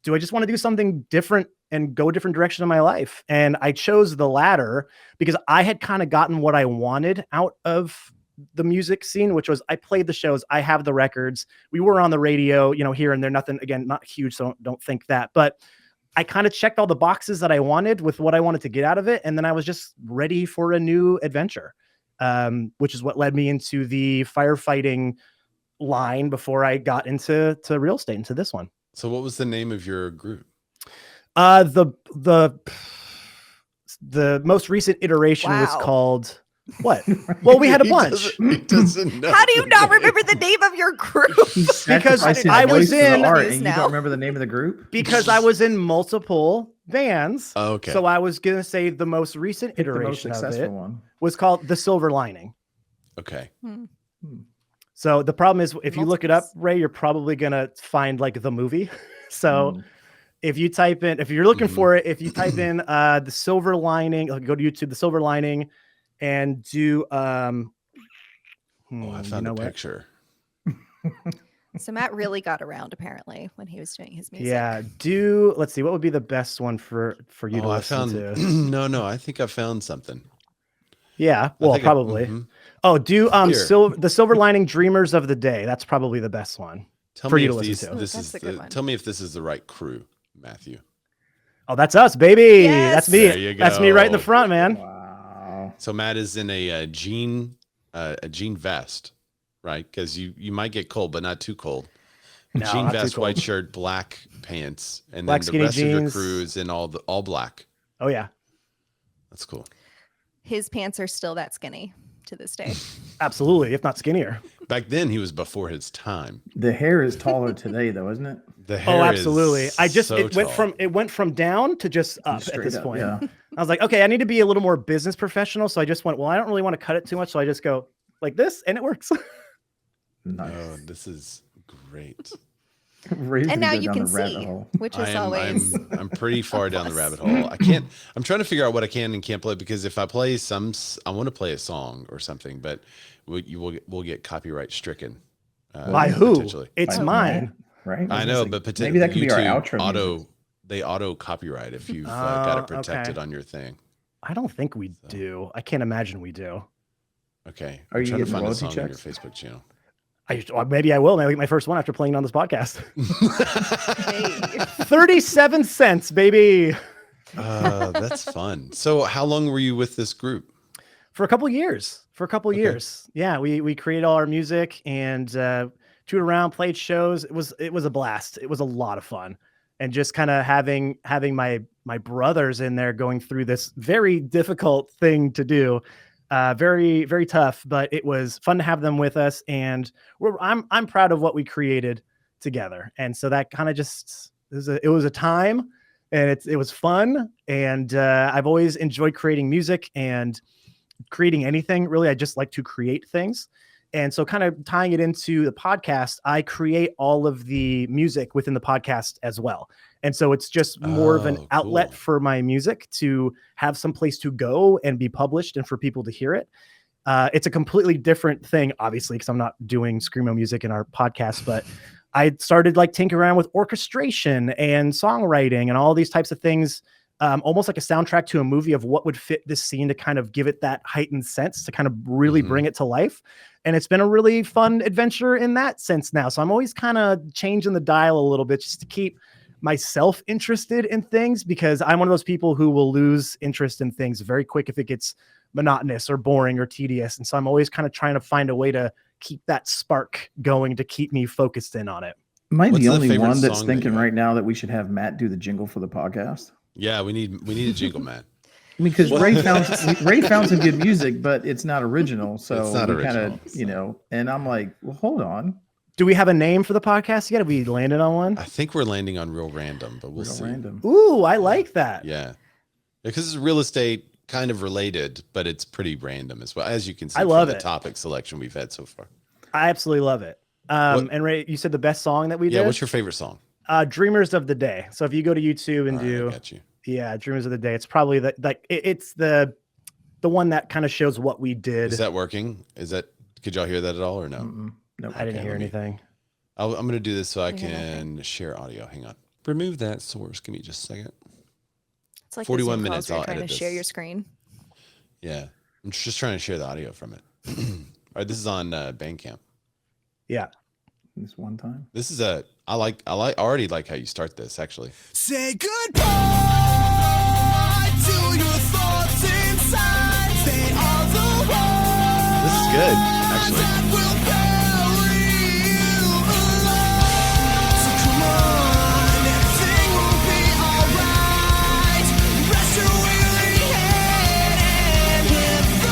do I just want to do something different and go a different direction in my life? And I chose the latter because I had kind of gotten what I wanted out of the music scene, which was I played the shows, I have the records, we were on the radio, here and there, nothing, again, not huge, so don't think that, but I kind of checked all the boxes that I wanted with what I wanted to get out of it, and then I was just ready for a new adventure, which is what led me into the firefighting line before I got into real estate, into this one. So what was the name of your group? The most recent iteration was called what? Well, we had a bunch. He doesn't know. How do you not remember the name of your group? Because I was in art and you don't remember the name of the group? Because I was in multiple bands. Oh, okay. So I was gonna say the most recent iteration of it was called The Silver Lining. Okay. So the problem is, if you look it up, Ray, you're probably gonna find like the movie. So if you type in, if you're looking for it, if you type in The Silver Lining, go to YouTube, The Silver Lining, and do I found a picture. So Matt really got around apparently when he was doing his music. Yeah. Let's see, what would be the best one for you to listen to? No, I think I found something. Yeah, well, probably. The Silver Lining, Dreamers of the Day. That's probably the best one for you to listen to. Tell me if this is the right crew, Matthew. Oh, that's us, baby. Yes. That's me. There you go. That's me right in the front, man. Wow. So Matt is in a jean vest, right? Because you might get cold, but not too cold. No, jean not vest, too cold. white shirt, black pants, and Black then the rest skinny of your jeans. crew is in all black. Oh yeah, that's cool. His pants are still that skinny to this day. Absolutely, if not skinnier. Back then, he was before his time. The hair is taller today, though, isn't it? The hair. Oh, absolutely. It went from down to just up at this point. Yeah. I was like, okay, I need to be a little more business professional. So I just went, well, I don't really want to cut it too much. So I just go like this, and it works. Nice. Oh, this is great. Ray's And gonna now go you down can the rabbit see, hole. which is always I'm pretty far down the plus. rabbit hole. I'm trying to figure out what I can and can't play, because if I play I want to play a song or something, but we'll get copyright stricken. By who? Potentially. It's By mine. Matt, right? I know, but maybe that could be our YouTube outro music. they auto copyright if you've got it protected okay. on your thing. I don't think we do. I can't imagine we do. Okay. Are I'm you trying to getting find a royalty song on your checks? Facebook channel. Maybe I will. Maybe my first one after playing on this podcast. Hey. 37 cents, baby. That's fun. So how long were you with this group? For a couple years. Okay. Yeah, we created all our music and toured around, played shows. It was a blast. It was a lot of fun. And just kind of having my brothers in there going through this very difficult thing to do. Very, very tough, but it was fun to have them with us. And I'm proud of what we created together. And so that kind of just it was a time, and it was fun. And I've always enjoyed creating music and creating anything. Really, I just like to create things. And so kind of tying it into the podcast, I create all of the music within the podcast as well. And so it's just more of an outlet cool. for my music to have some place to go and be published and for people to hear it. It's a completely different thing, obviously, because I'm not doing screamo music in our podcast, but I started like tinkering around with orchestration and songwriting and all these types of things. Almost like a soundtrack to a movie of what would fit this scene to kind of give it that heightened sense to kind of really bring it to life. And it's been a really fun adventure in that sense now. So I'm always kind of changing the dial a little bit just to keep myself interested in things, because I'm one of those people who will lose interest in things very quick if it gets monotonous or boring or tedious. And so I'm always kind of trying to find a way to keep that spark going to keep me focused in on it. Am I What's the the only favorite one that's song that thinking you right now that we should have Matt do the jingle for the podcast? Yeah, we need a jingle, man. I mean, because Ray found some good music, but it's not original. So It's not we kind original, of, you know, and I'm like, well, hold on. Do we have a name for the podcast yet? Have we landed on one? I think we're landing on real random, but we'll Real see. random. Ooh, I like that. Yeah, because it's real estate kind of related, but it's pretty random as well, as you can see I from love the it. topic selection we've had so far. I absolutely love it. And Ray, you said the best song that we Yeah, did? what's your favorite song? Dreamers of the Day. So if you go to YouTube and All right, I do, got you. yeah, Dreamers of the Day, it's probably it's the one that kind of shows what we did. Is that working? Could y'all hear that at all or no? Nope. I didn't Okay, hear let me- anything. I'm going to do this so I hear can share audio. Hang on. Remove that source. Give me just a second. It's like 41 the Zoom calls minutes, where you're I'll trying to edit share this. your screen. Yeah. I'm just trying to share the audio from it. All right. This is on Bandcamp. Yeah. This one time. This is I already like how you start this, actually. Say goodbye to your thoughts inside. They are the ones This is good, actually. that will bury you alive. So come on, everything will be alright. Rest your weary head and hit the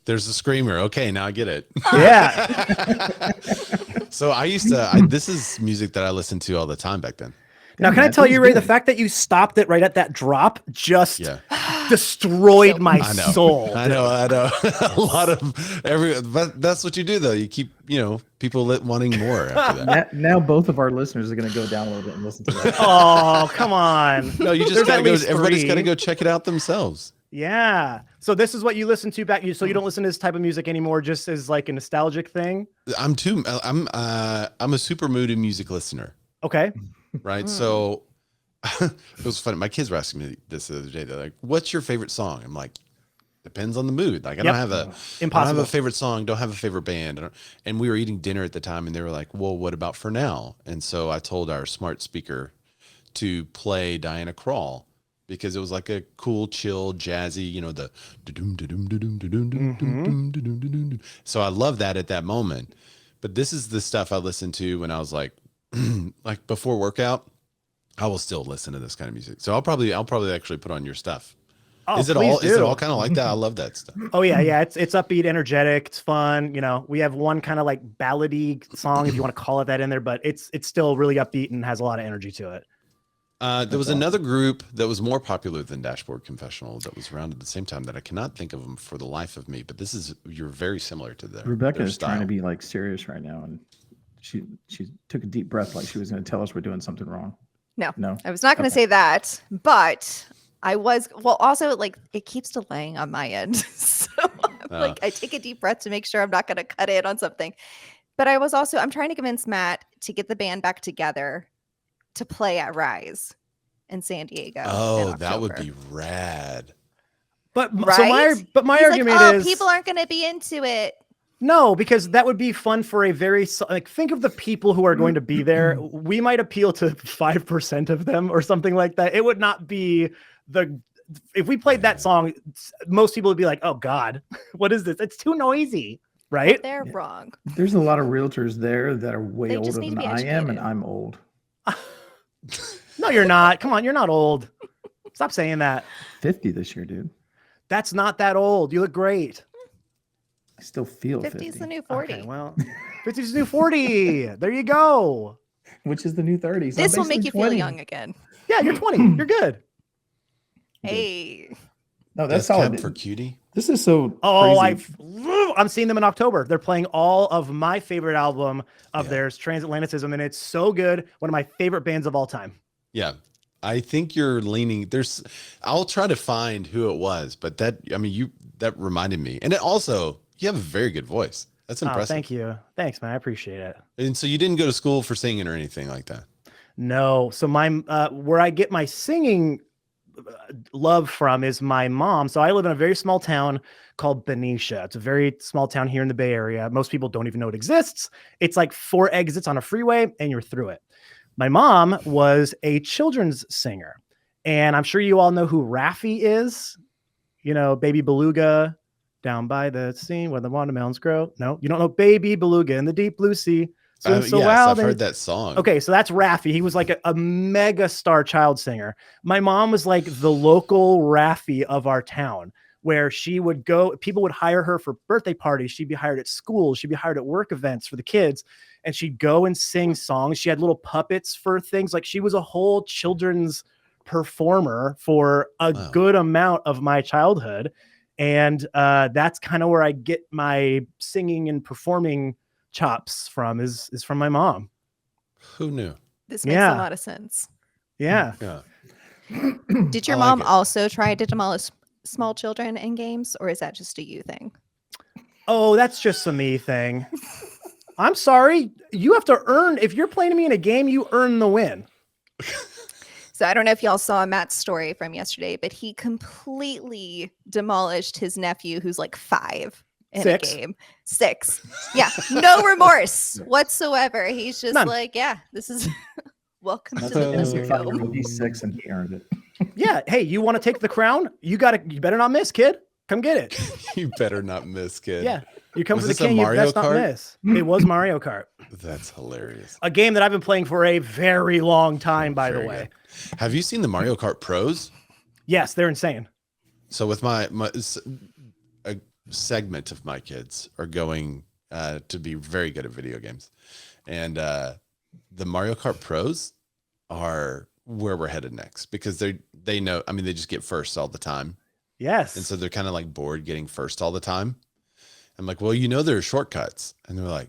There's a screamer. Okay, now I get it. Yeah. So this is music that I listened to all the time back then. Now, can I Matt, tell that you, was Ray, the good. fact that you stopped it right at that drop just Yeah. destroyed my I know. soul. I know. A lot of but that's what you do though. You keep, people wanting more after that. Now both of our listeners are going to go down a little bit and listen to that. Oh, come on. No, you just There's gotta at go. least Everybody's three. got to go check it out themselves. Yeah. So this is what you listen to back. So you don't listen to this type of music anymore, just as like a nostalgic thing. I'm a super moody music listener, Okay. right? So it was funny. My kids were asking me this the other day. They're like, "What's your favorite song?" I'm like, "Depends on the mood." Like I don't have a Impossible. favorite song. Don't have a favorite band. And we were eating dinner at the time, and they were like, "Well, what about For Now?" And so I told our smart speaker to play Diana Krall, because it was like a cool, chill, jazzy, the da-doom, da-doom, da-doom, da-doom, da-doom, da-doom, da-doom, da-doom. So I love that at that moment. But this is the stuff I listened to when I was like before workout. I will still listen to this kind of music. So I'll probably actually put on your stuff. Oh, Is it please do. all kind of like that? I love that stuff. Oh yeah, yeah. It's upbeat, energetic. It's fun. We have one kind of like ballady song, if you want to call it that, in there, but it's still really upbeat and has a lot of energy to it. There was another group that was more popular than Dashboard Confessional that was around at the same time that I cannot think of them for the life of me. But you're very similar to Rebecca their is trying style. to be like serious right now, and she took a deep breath like she was going to tell us we're doing something wrong. No, No, I was not going to Okay. say that, but I was. Well, also, like, it keeps delaying on my end. So like, I take a deep breath to make sure I'm not going to cut in on something. But I'm trying to convince Matt to get the band back together to play at Rise in San Diego. Oh, in that would October. be rad. But Right? so my He's argument like, is people aren't going to be into it. no, because that would be fun for a very like think of the people who are going to be there. We might appeal to 5% of them or something like that. It would not be if we played that song, most people would be like, "Oh God, what is this? It's too noisy." Right? They're wrong. There's a lot of realtors there that are way They older just need to than be I am, and educated. I'm old. No, you're not. Come on, you're not old. Stop saying that. 50 this year, dude. That's not that old. You look great. I still feel 50 50. is the new 40. Okay, well, 50 is the new 40. There you go. Which is the new 30s. This will make you feel young again. Yeah, you're 20. You're good. Hey. No, that's Death Cab solid. for Cutie. This is so Oh, crazy. I'm seeing them in October. They're playing all of my favorite album of Yeah. theirs, Transatlanticism, and it's so good. One of my favorite bands of all time. Yeah. I think you're leaning I'll try to find who it was, but that reminded me. And it also, you have a very good voice. That's impressive. Thank you. Thanks, man. I appreciate it. And so you didn't go to school for singing or anything like that. No. So my where I get my singing love from is my mom. So I live in a very small town called Benicia. It's a very small town here in the Bay Area. Most people don't even know it exists. It's like 4 exits on a freeway and you're through it. My mom was a children's singer, and I'm sure you all know who Raffi is. You know, Baby Beluga, down by the sea where the watermelons grow. No, you don't know Baby Beluga in the deep blue sea. Yes, wild I've heard that song. Okay, so that's Raffi. He was like a mega star child singer. My mom was like the local Raffi of our town, where she would go, people would hire her for birthday parties. She'd be hired at school. She'd be hired at work events for the kids. And she'd go and sing songs. She had little puppets for things. Like she was a whole children's performer for a good amount of my childhood. And that's kind of where I get my singing and performing chops from is from my mom. Who knew? This makes a lot of sense. Yeah. Yeah. Did your I like mom it. also try to demolish small children in games, or is that just a you thing? Oh, that's just a me thing. I'm sorry. You have to earn, if you're playing me in a game, you earn the win. So I don't know if y'all saw Matt's story from yesterday, but he completely demolished his nephew who's like 5 in 6. a game. 6. Yeah. No remorse whatsoever. He's just None. like, yeah, this is welcome to That's the a Disney fun. Dome. He's 6 and he earned it. Yeah. Hey, you want to take the crown? You better not miss, kid. Come get it. You better not miss, kid. Yeah. You come Was for the this a king, you Mario best not Kart? miss. It was Mario Kart. That's hilarious. A game that I've been playing for a very long time, by the Very way. good. Have you seen the Mario Kart Pros? Yes, they're insane. So with a segment of my kids are going to be very good at video games, and the Mario Kart Pros are where we're headed next because they know. I mean, they just get first all the time, Yes. and so they're kind of like bored getting first all the time. I'm like, well, there are shortcuts, and they're like,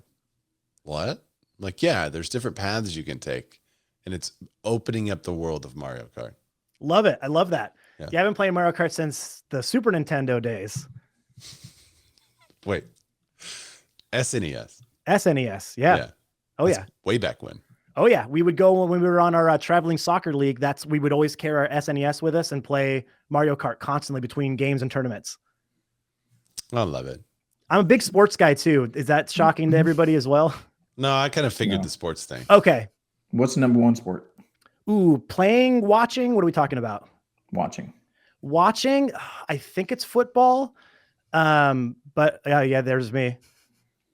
what? I'm like, yeah, there's different paths you can take, and it's opening up the world of Mario Kart. Love it. I love that. Yeah. Yeah, I've been playing Mario Kart since the Super Nintendo days. Wait, SNES. SNES. Yeah. Oh, That's yeah. way back when. Oh, yeah. We would go when we were on our traveling soccer league. We would always carry our SNES with us and play Mario Kart constantly between games and tournaments. I love it. I'm a big sports guy, too. Is that shocking to everybody as well? No, I kind of figured No. the sports thing. Okay. What's the number 1 sport? Ooh, playing, watching. What are we talking about? Watching. Watching. I think it's football. But yeah, there's me.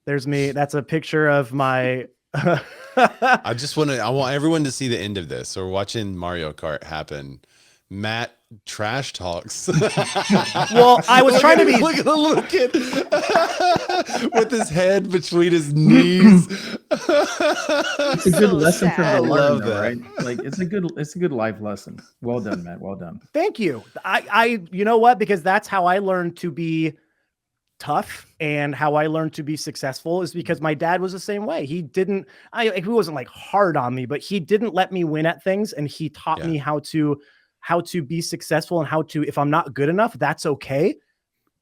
That's a picture of my. I want everyone to see the end of this. So we're watching Mario Kart happen. Matt trash talks. Well, I was trying to be. Look at the little kid with his head between his knees. It's a good So lesson for sad. the I learner, love though, that. right? Like it's a good life lesson. Well done, Matt. Well done. Thank you. You know what? Because that's how I learned to be tough, and how I learned to be successful is because my dad was the same way. He wasn't like hard on me, but he didn't let me win at things, and he taught me how to be successful, and how to, if I'm not good enough, that's okay.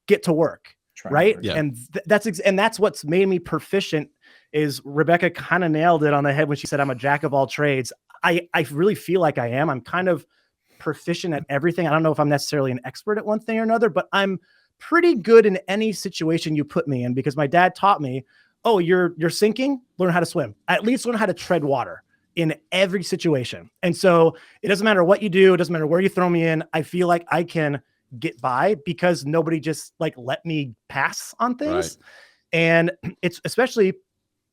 Get to work. Right. Yeah. And that's what's made me proficient. Is Rebecca kind of nailed it on the head when she said, I'm a jack of all trades. I really feel like I am. I'm kind of proficient at everything. I don't know if I'm necessarily an expert at one thing or another, but I'm pretty good in any situation you put me in, because my dad taught me, oh, you're sinking, learn how to swim, at least learn how to tread water in every situation. And so it doesn't matter what you do. It doesn't matter where you throw me in. I feel like I can get by because nobody just like let me pass on things. Right. And it's especially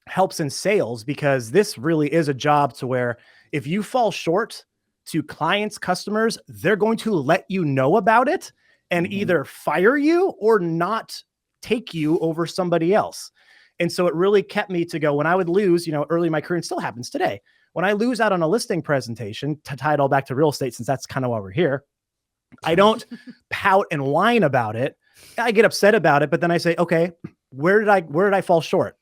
helps in sales, because this really is a job to where if you fall short to clients, customers, they're going to let you know about it and either fire you or not take you over somebody else. And so it really kept me to go when I would lose, early in my career, and still happens today. When I lose out on a listing presentation, to tie it all back to real estate, since that's kind of why we're here, I don't pout and whine about it. I get upset about it, but then I say, okay, where did I fall short?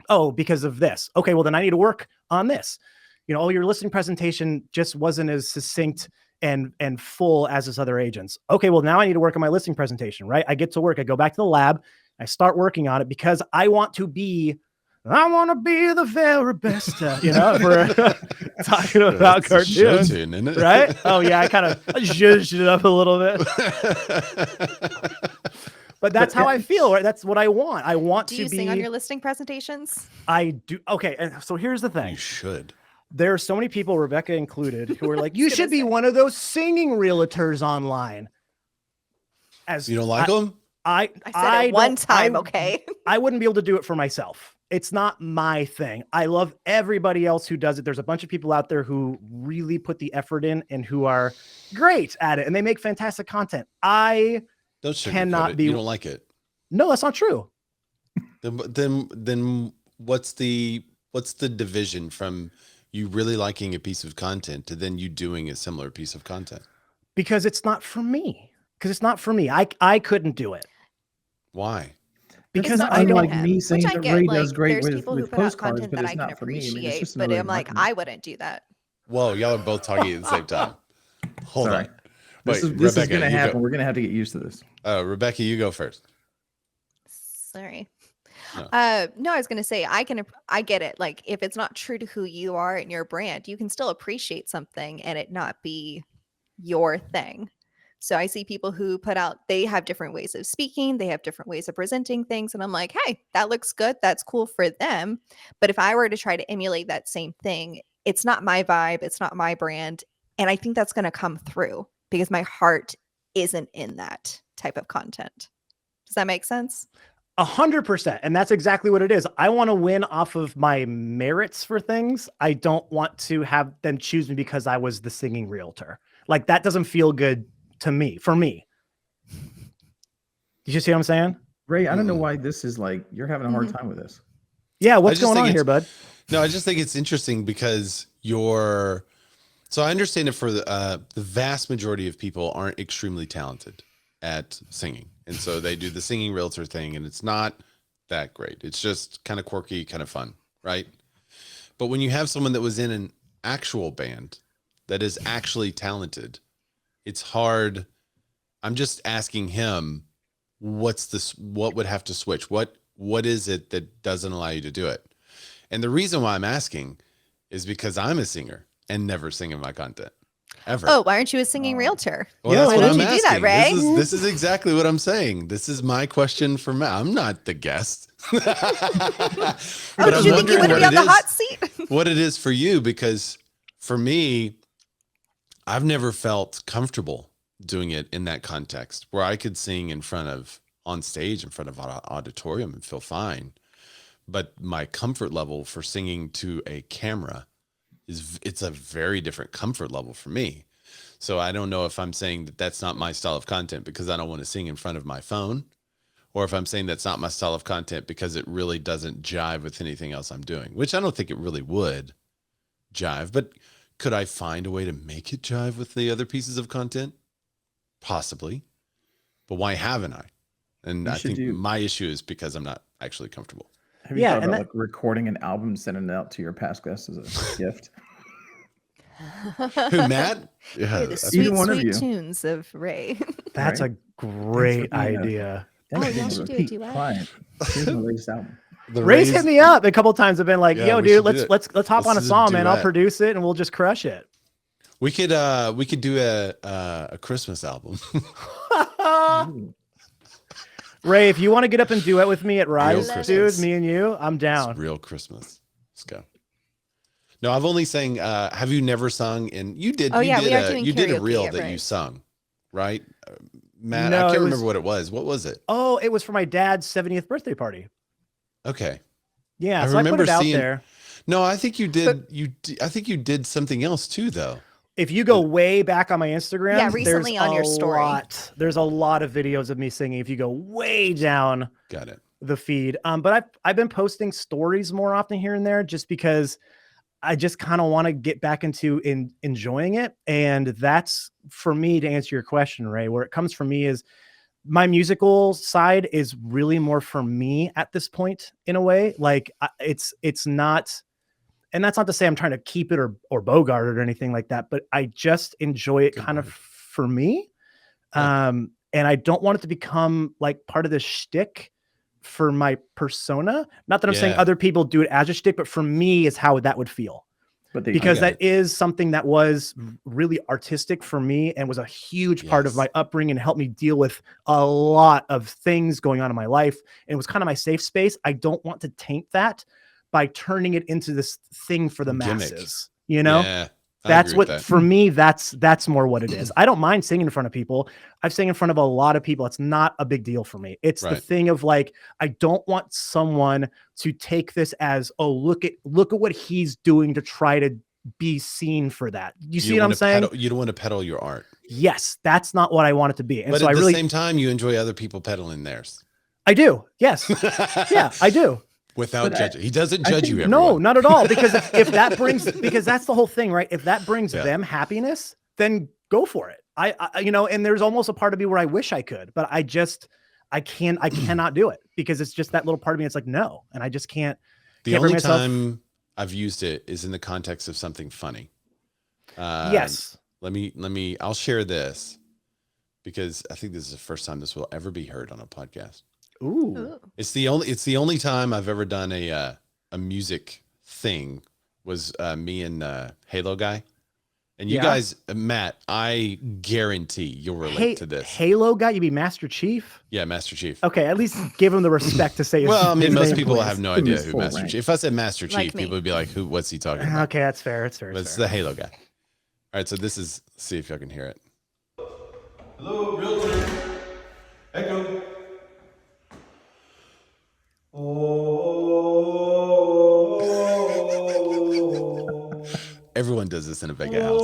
Oh, because of this. Okay, well then I need to work on this. Your listing presentation just wasn't as succinct and full as this other agent's. Okay, well now I need to work on my listing presentation, right? I get to work. I go back to the lab. I start working on it because I want to be the very best, if we're talking about cartoons, Show tune, isn't it? right? Oh yeah, I kind of zhuzhed it up a little bit. But that's how I feel, right? That's what I want. I want Do to you be. sing on your listing presentations? I do. Okay, and so here's the thing. You should. There are so many people, Rebecca included, who are like, you gonna should be say. one of those singing realtors online. As You don't like them? I said it one don't- time, okay? I wouldn't be able to do it for myself. It's not my thing. I love everybody else who does it. There's a bunch of people out there who really put the effort in and who are great at it, and they make fantastic content. I Don't sugarcoat cannot it. be- You don't like it. No, that's not true. Then what's the division from you really liking a piece of content to then you doing a similar piece of content? Because it's not for me. I couldn't do it. Why? Because not I don't. like me saying Which I that get, Ray like, does great there's people who with put out postcards, content but that it's I can not for me. I mean, it's appreciate, just but another I'm like, marketing. I wouldn't do that. Whoa, y'all are both talking at the same time. Hold Sorry. on. This Wait, is Rebecca, going to you happen. go. We're going to have to get used to this. Rebecca, you go first. Sorry. No. No, I was gonna say I get it. Like if it's not true to who you are and your brand, you can still appreciate something and it not be your thing. So I see people who they have different ways of speaking, they have different ways of presenting things, and I'm like, hey, that looks good, that's cool for them. But if I were to try to emulate that same thing, it's not my vibe, it's not my brand, and I think that's gonna come through because my heart isn't in that type of content. Does that make sense? 100%. And that's exactly what it is. I want to win off of my merits for things. I don't want to have them choose me because I was the singing realtor. Like that doesn't feel good to me, for me. Did you see what I'm saying? Ray, I don't know why this is like, you're having a hard Mm-hmm. time with this. Yeah. I What's just going think on here, it's- bud? No, I just think it's interesting because so I understand it for the vast majority of people aren't extremely talented at singing. And so they do the singing realtor thing and it's not that great. It's just kind of quirky, kind of fun, right? But when you have someone that was in an actual band that is actually talented, it's hard. I'm just asking him, what would have to switch? What is it that doesn't allow you to do it? And the reason why I'm asking is because I'm a singer and never sing in my content ever. Oh, why aren't you a singing realtor? Well, Yeah, that's why what don't I'm you do that, asking. Ray? This is exactly what I'm saying. This is my question for Matt. I'm not the guest. Oh, But did I'm you think you wondering would be what on the it hot is- seat? what it is for you, because for me, I've never felt comfortable doing it in that context where I could sing on stage in front of an auditorium and feel fine. But my comfort level for singing to a camera it's a very different comfort level for me. So I don't know if I'm saying that that's not my style of content because I don't want to sing in front of my phone, or if I'm saying that's not my style of content because it really doesn't jive with anything else I'm doing, which I don't think it really would jive. But could I find a way to make it jive with the other pieces of content? Possibly. But why haven't I? And I think my issue is because I'm not actually comfortable. Have you thought about like recording an album and sending it out to your past guests as a gift? Who, Matt? Yeah, the sweet tunes of Ray. That's a great idea. Y'all should do a duet. Here's my latest album. Ray's hit me up a couple times. I've been like, "Yo, dude, let's hop on a song, man. I'll produce it and we'll just crush it." We could do a Christmas album. Ray, if you want to get up and duet with me at Rise, dude, me and you, I'm down. It's real Christmas. Let's go. No, I've only sang. Have you never sung? And you did. You did a reel that you sung, right, Matt? No, I can't remember what it was. What was it? Oh, it was for my dad's 70th birthday party. Okay. Yeah, so I put it out there. No, I think you did. I think you did something else too, though. If you go way back on my Instagram, recently on your story, there's a lot of videos of me singing. If you go way down, got it, the feed. But I've been posting stories more often here and there, just because I just kind of want to get back into enjoying it. And that's, for me, to answer your question, Ray, where it comes from me is my musical side is really more for me at this point, in a way. Like it's not, and that's not to say I'm trying to keep it or bogart it or anything like that, but I just enjoy it kind of for me. Yeah. And I don't want it to become like part of this shtick for my persona. Not that I'm saying other people do it as a shtick, but for me is how that would feel. Because that is something that was really artistic for me and was a huge part of my upbringing and helped me deal with a lot of things going on in my life. And it was kind of my safe space. I don't want to taint that by turning it into this thing for the masses, you know? Yeah, that's what, for me, that's more what it is. I don't mind singing in front of people. I've sang in front of a lot of people. It's not a big deal for me. It's the thing of like, I don't want someone to take this as, oh, look at what he's doing to try to be seen for that. You see what I'm saying? You don't want to peddle your art. Yes, that's not what I want it to be. And but so at the same time, you enjoy other people peddling theirs. I do. Yes. Yeah, I do. Without judging. He doesn't judge you. No, not at all. Because if that brings, because that's the whole thing, right? If that brings them happiness, then go for it. I you know, and there's almost a part of me where I wish I could, but I cannot do it because it's just that little part of me. It's like, no. And I just can't. The only time I've used it is in the context of something funny. Yes. I'll share this because I think this is the first time this will ever be heard on a podcast. Ooh. It's the only time I've ever done a music thing was me and Halo Guy. And you guys, Matt, I guarantee you'll relate to this. Halo Guy, you be Master Chief? Yeah, Master Chief. Okay, at least give him the respect to say. Well, I mean, most people have no idea who Master Chief. If I said Master Chief, people would be like, "Who? What's he talking about?" Okay, that's fair. It's fair. But it's the Halo Guy. All right, so this is. See if y'all can hear it. Hello, realtor. Echo. Oh. Everyone does this in a big house.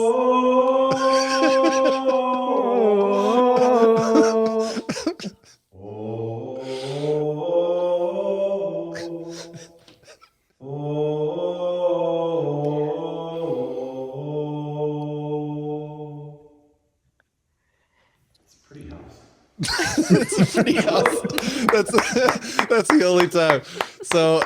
It's a pretty house. That's the only time. So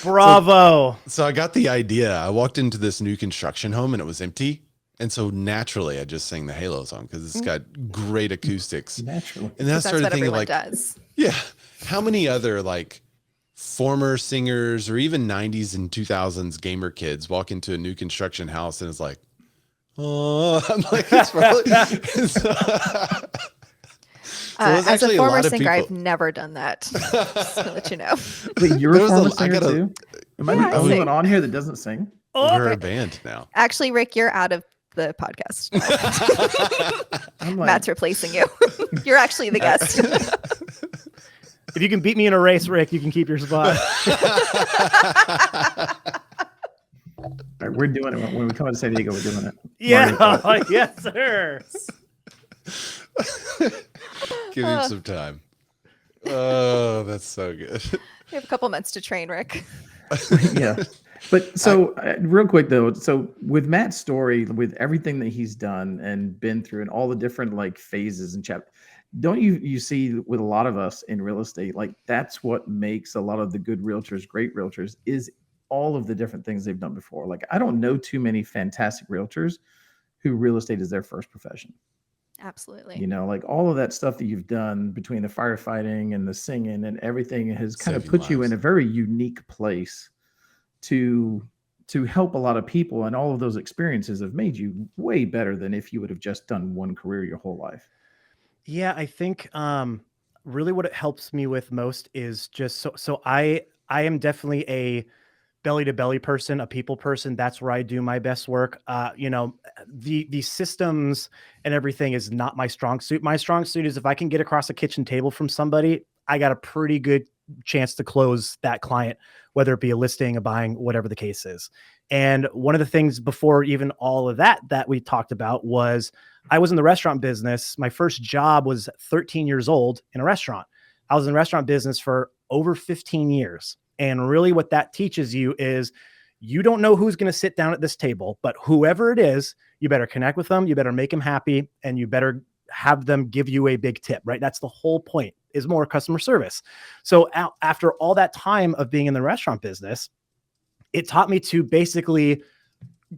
bravo. So I got the idea. I walked into this new construction home and it was empty. And so naturally I just sang the Halo song because it's got great acoustics. Naturally. And then I started thinking like, does. Yeah, how many other like former singers or even 90s and 2000s gamer kids walk into a new construction house and it's like, oh, I'm like, it's probably as a former singer, I've never done that. Just to let you know. Wait, you're a former singer too? Am I the only one on here that doesn't sing? We're a band now. Actually, Rick, you're out of the podcast. Matt's replacing you. You're actually the guest. If you can beat me in a race, Rick, you can keep your spot. I right, we're doing it when we come to San Diego. We're doing it. Yeah, Mario Kart. yes, sir. Give him some time. Oh, that's so good. We have a couple months to train, Rick. Yeah. But so real quick though, so with Matt's story, with everything that he's done and been through and all the different like phases and chapters, don't you see with a lot of us in real estate, like that's what makes a lot of the good realtors, great realtors, is all of the different things they've done before. Like I don't know too many fantastic realtors who real estate is their first profession. Absolutely. You know, like all of that stuff that you've done between the firefighting and the singing and everything has kind of Saving put you in lives. a very unique place to help a lot of people, and all of those experiences have made you way better than if you would have just done one career your whole life. Yeah, I think really what it helps me with most is just so I am definitely a belly to belly person, a people person. That's where I do my best work. The systems and everything is not my strong suit. My strong suit is if I can get across a kitchen table from somebody, I got a pretty good chance to close that client, whether it be a listing, a buying, whatever the case is. And one of the things before even all of that we talked about was I was in the restaurant business. My first job was 13 years old in a restaurant. I was in the restaurant business for over 15 years. And really what that teaches you is you don't know who's going to sit down at this table, but whoever it is, you better connect with them. You better make them happy, and you better have them give you a big tip, right? That's the whole point, is more customer service. So after all that time of being in the restaurant business, it taught me to basically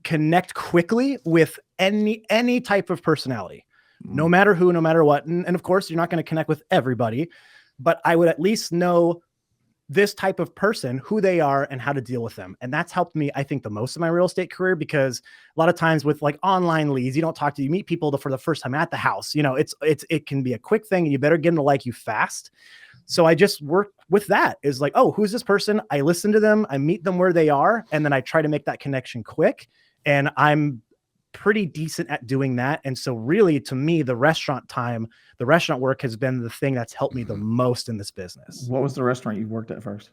connect quickly with any type of personality, no matter who, no matter what. And of course, you're not going to connect with everybody, but I would at least know this type of person, who they are and how to deal with them. And that's helped me, I think, the most in my real estate career, because a lot of times with like online leads, you meet people for the first time at the house. You know, it can be a quick thing and you better get them to like you fast. So I just work with that, is like, oh, who's this person? I listen to them, I meet them where they are, and then I try to make that connection quick. And I'm pretty decent at doing that. And so really, to me, the restaurant work has been the thing that's helped me the most in this business. What was the restaurant you worked at first?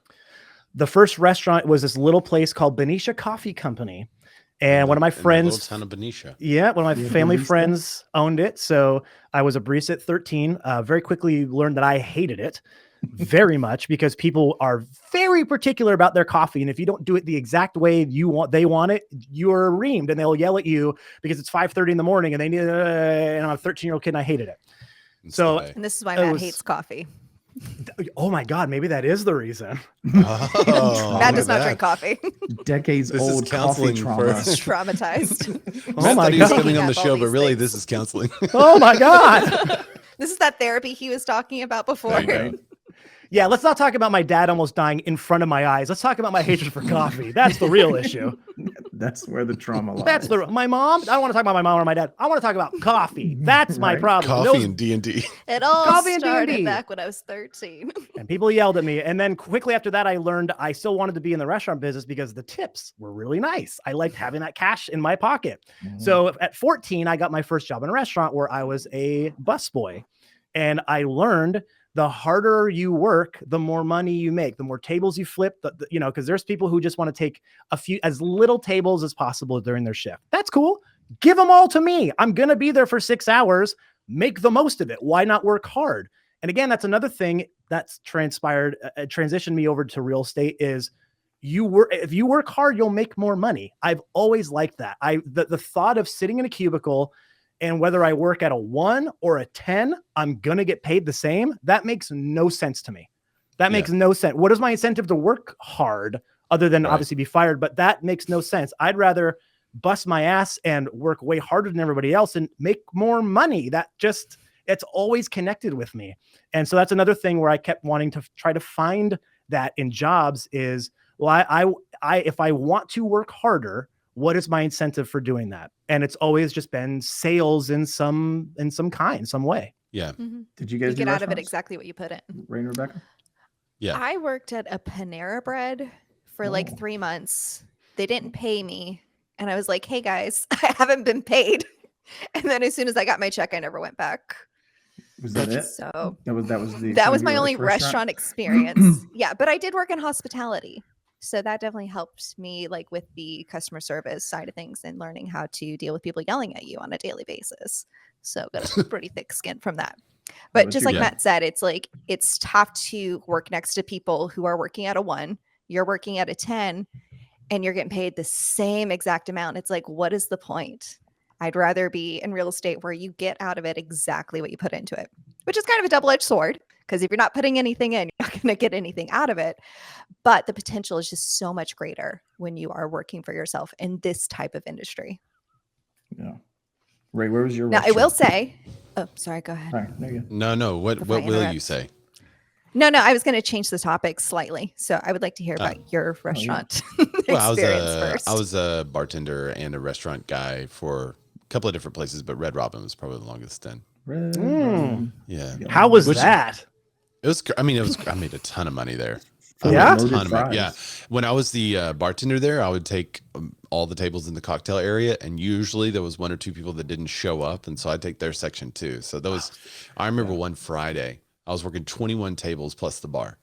The first restaurant was this little place called Benicia Coffee Company. And one of my friends, little town of Benicia. yeah, one of my Yeah, family barista. friends owned it. So I was a barista at 13. Very quickly learned that I hated it very much, because people are very particular about their coffee. And if you don't do it the exact way they want it, you're reamed, and they'll yell at you because it's 5:30 in the morning and they need, and I'm a 13-year-old kid and I hated it. So And this is why It Matt was- hates coffee. oh my God, maybe that is the reason. Oh, Matt look does at not that. drink coffee. Decades This is old counseling coffee trauma. for- Traumatized. Oh Matt my thought he was God. coming on the Making up show, all but these really things. this is counseling. Oh my God. This is that therapy he was talking about before. There you go. Yeah, let's not talk about my dad almost dying in front of my eyes. Let's talk about my hatred for coffee. That's the real issue. That's where the trauma lies. That's my mom. I don't want to talk about my mom or my dad. I want to talk about coffee. That's my Right. problem. Coffee Those- and D&D. It all Coffee and started D&D. back when I was 13. and people yelled at me. And then quickly after that, I learned I still wanted to be in the restaurant business because the tips were really nice. I liked having that cash in my pocket. So at 14, I got my first job in a restaurant where I was a busboy. And I learned the harder you work, the more money you make, the more tables you flip, because there's people who just want to take as little tables as possible during their shift. That's cool. Give them all to me. I'm going to be there for 6 hours. Make the most of it. Why not work hard? And again, that's another thing that's transitioned me over to real estate is if you work hard, you'll make more money. I've always liked that. The thought of sitting in a cubicle, and whether I work at a 1 or a 10, I'm going to get paid the same. That makes no sense to me. That makes no sense. What is my incentive to work hard other than obviously be fired? But that makes no sense. I'd rather bust my ass and work way harder than everybody else and make more money. It's always connected with me. And so that's another thing where I kept wanting to try to find that in jobs is, well, if I want to work harder, what is my incentive for doing that? And it's always just been sales in some way. Yeah. Did you guys You do get out of it restaurants? exactly what you put in. Ray and Rebecca? Yeah. I worked at a Panera Bread for like 3 months. They didn't pay me. And I was like, hey guys, I haven't been paid. And then as soon as I got my check, I never went back. Was that it? So That was the that was extent of my your only first restaurant experience. Yeah, but I did work in hospitality. So that definitely helped me like with the customer service side of things and learning how to deal with people yelling at you on a daily basis. So got a pretty thick skin from that. But was just your- like Yeah. Matt said, it's like it's tough to work next to people who are working at a 1, you're working at a 10, and you're getting paid the same exact amount. It's like, what is the point? I'd rather be in real estate where you get out of it exactly what you put into it, which is kind of a double-edged sword, because if you're not putting anything in, you're not going to get anything out of it. But the potential is just so much greater when you are working for yourself in this type of industry. Yeah. Ray, where was your Now, I will restaurant? say, oh, sorry, go ahead. All right, there you go. No. What Before I will you interrupt. say? No, I was going to change the topic slightly. So I would like to hear Oh. about your rest Well, experience first. I was a bartender and a restaurant guy for a couple of different places, but Red Robin was probably the longest stint. Red Mm. Robin. Yeah. How was Which- that? It was. I mean, I made a ton of money there. Yeah? I made a Loaded ton of money. Yeah. fries. When I was the bartender there, I would take all the tables in the cocktail area, and usually there was 1 or 2 people that didn't show up, and so I'd take their section too. So that was. I remember one Friday I was working 21 tables plus the bar,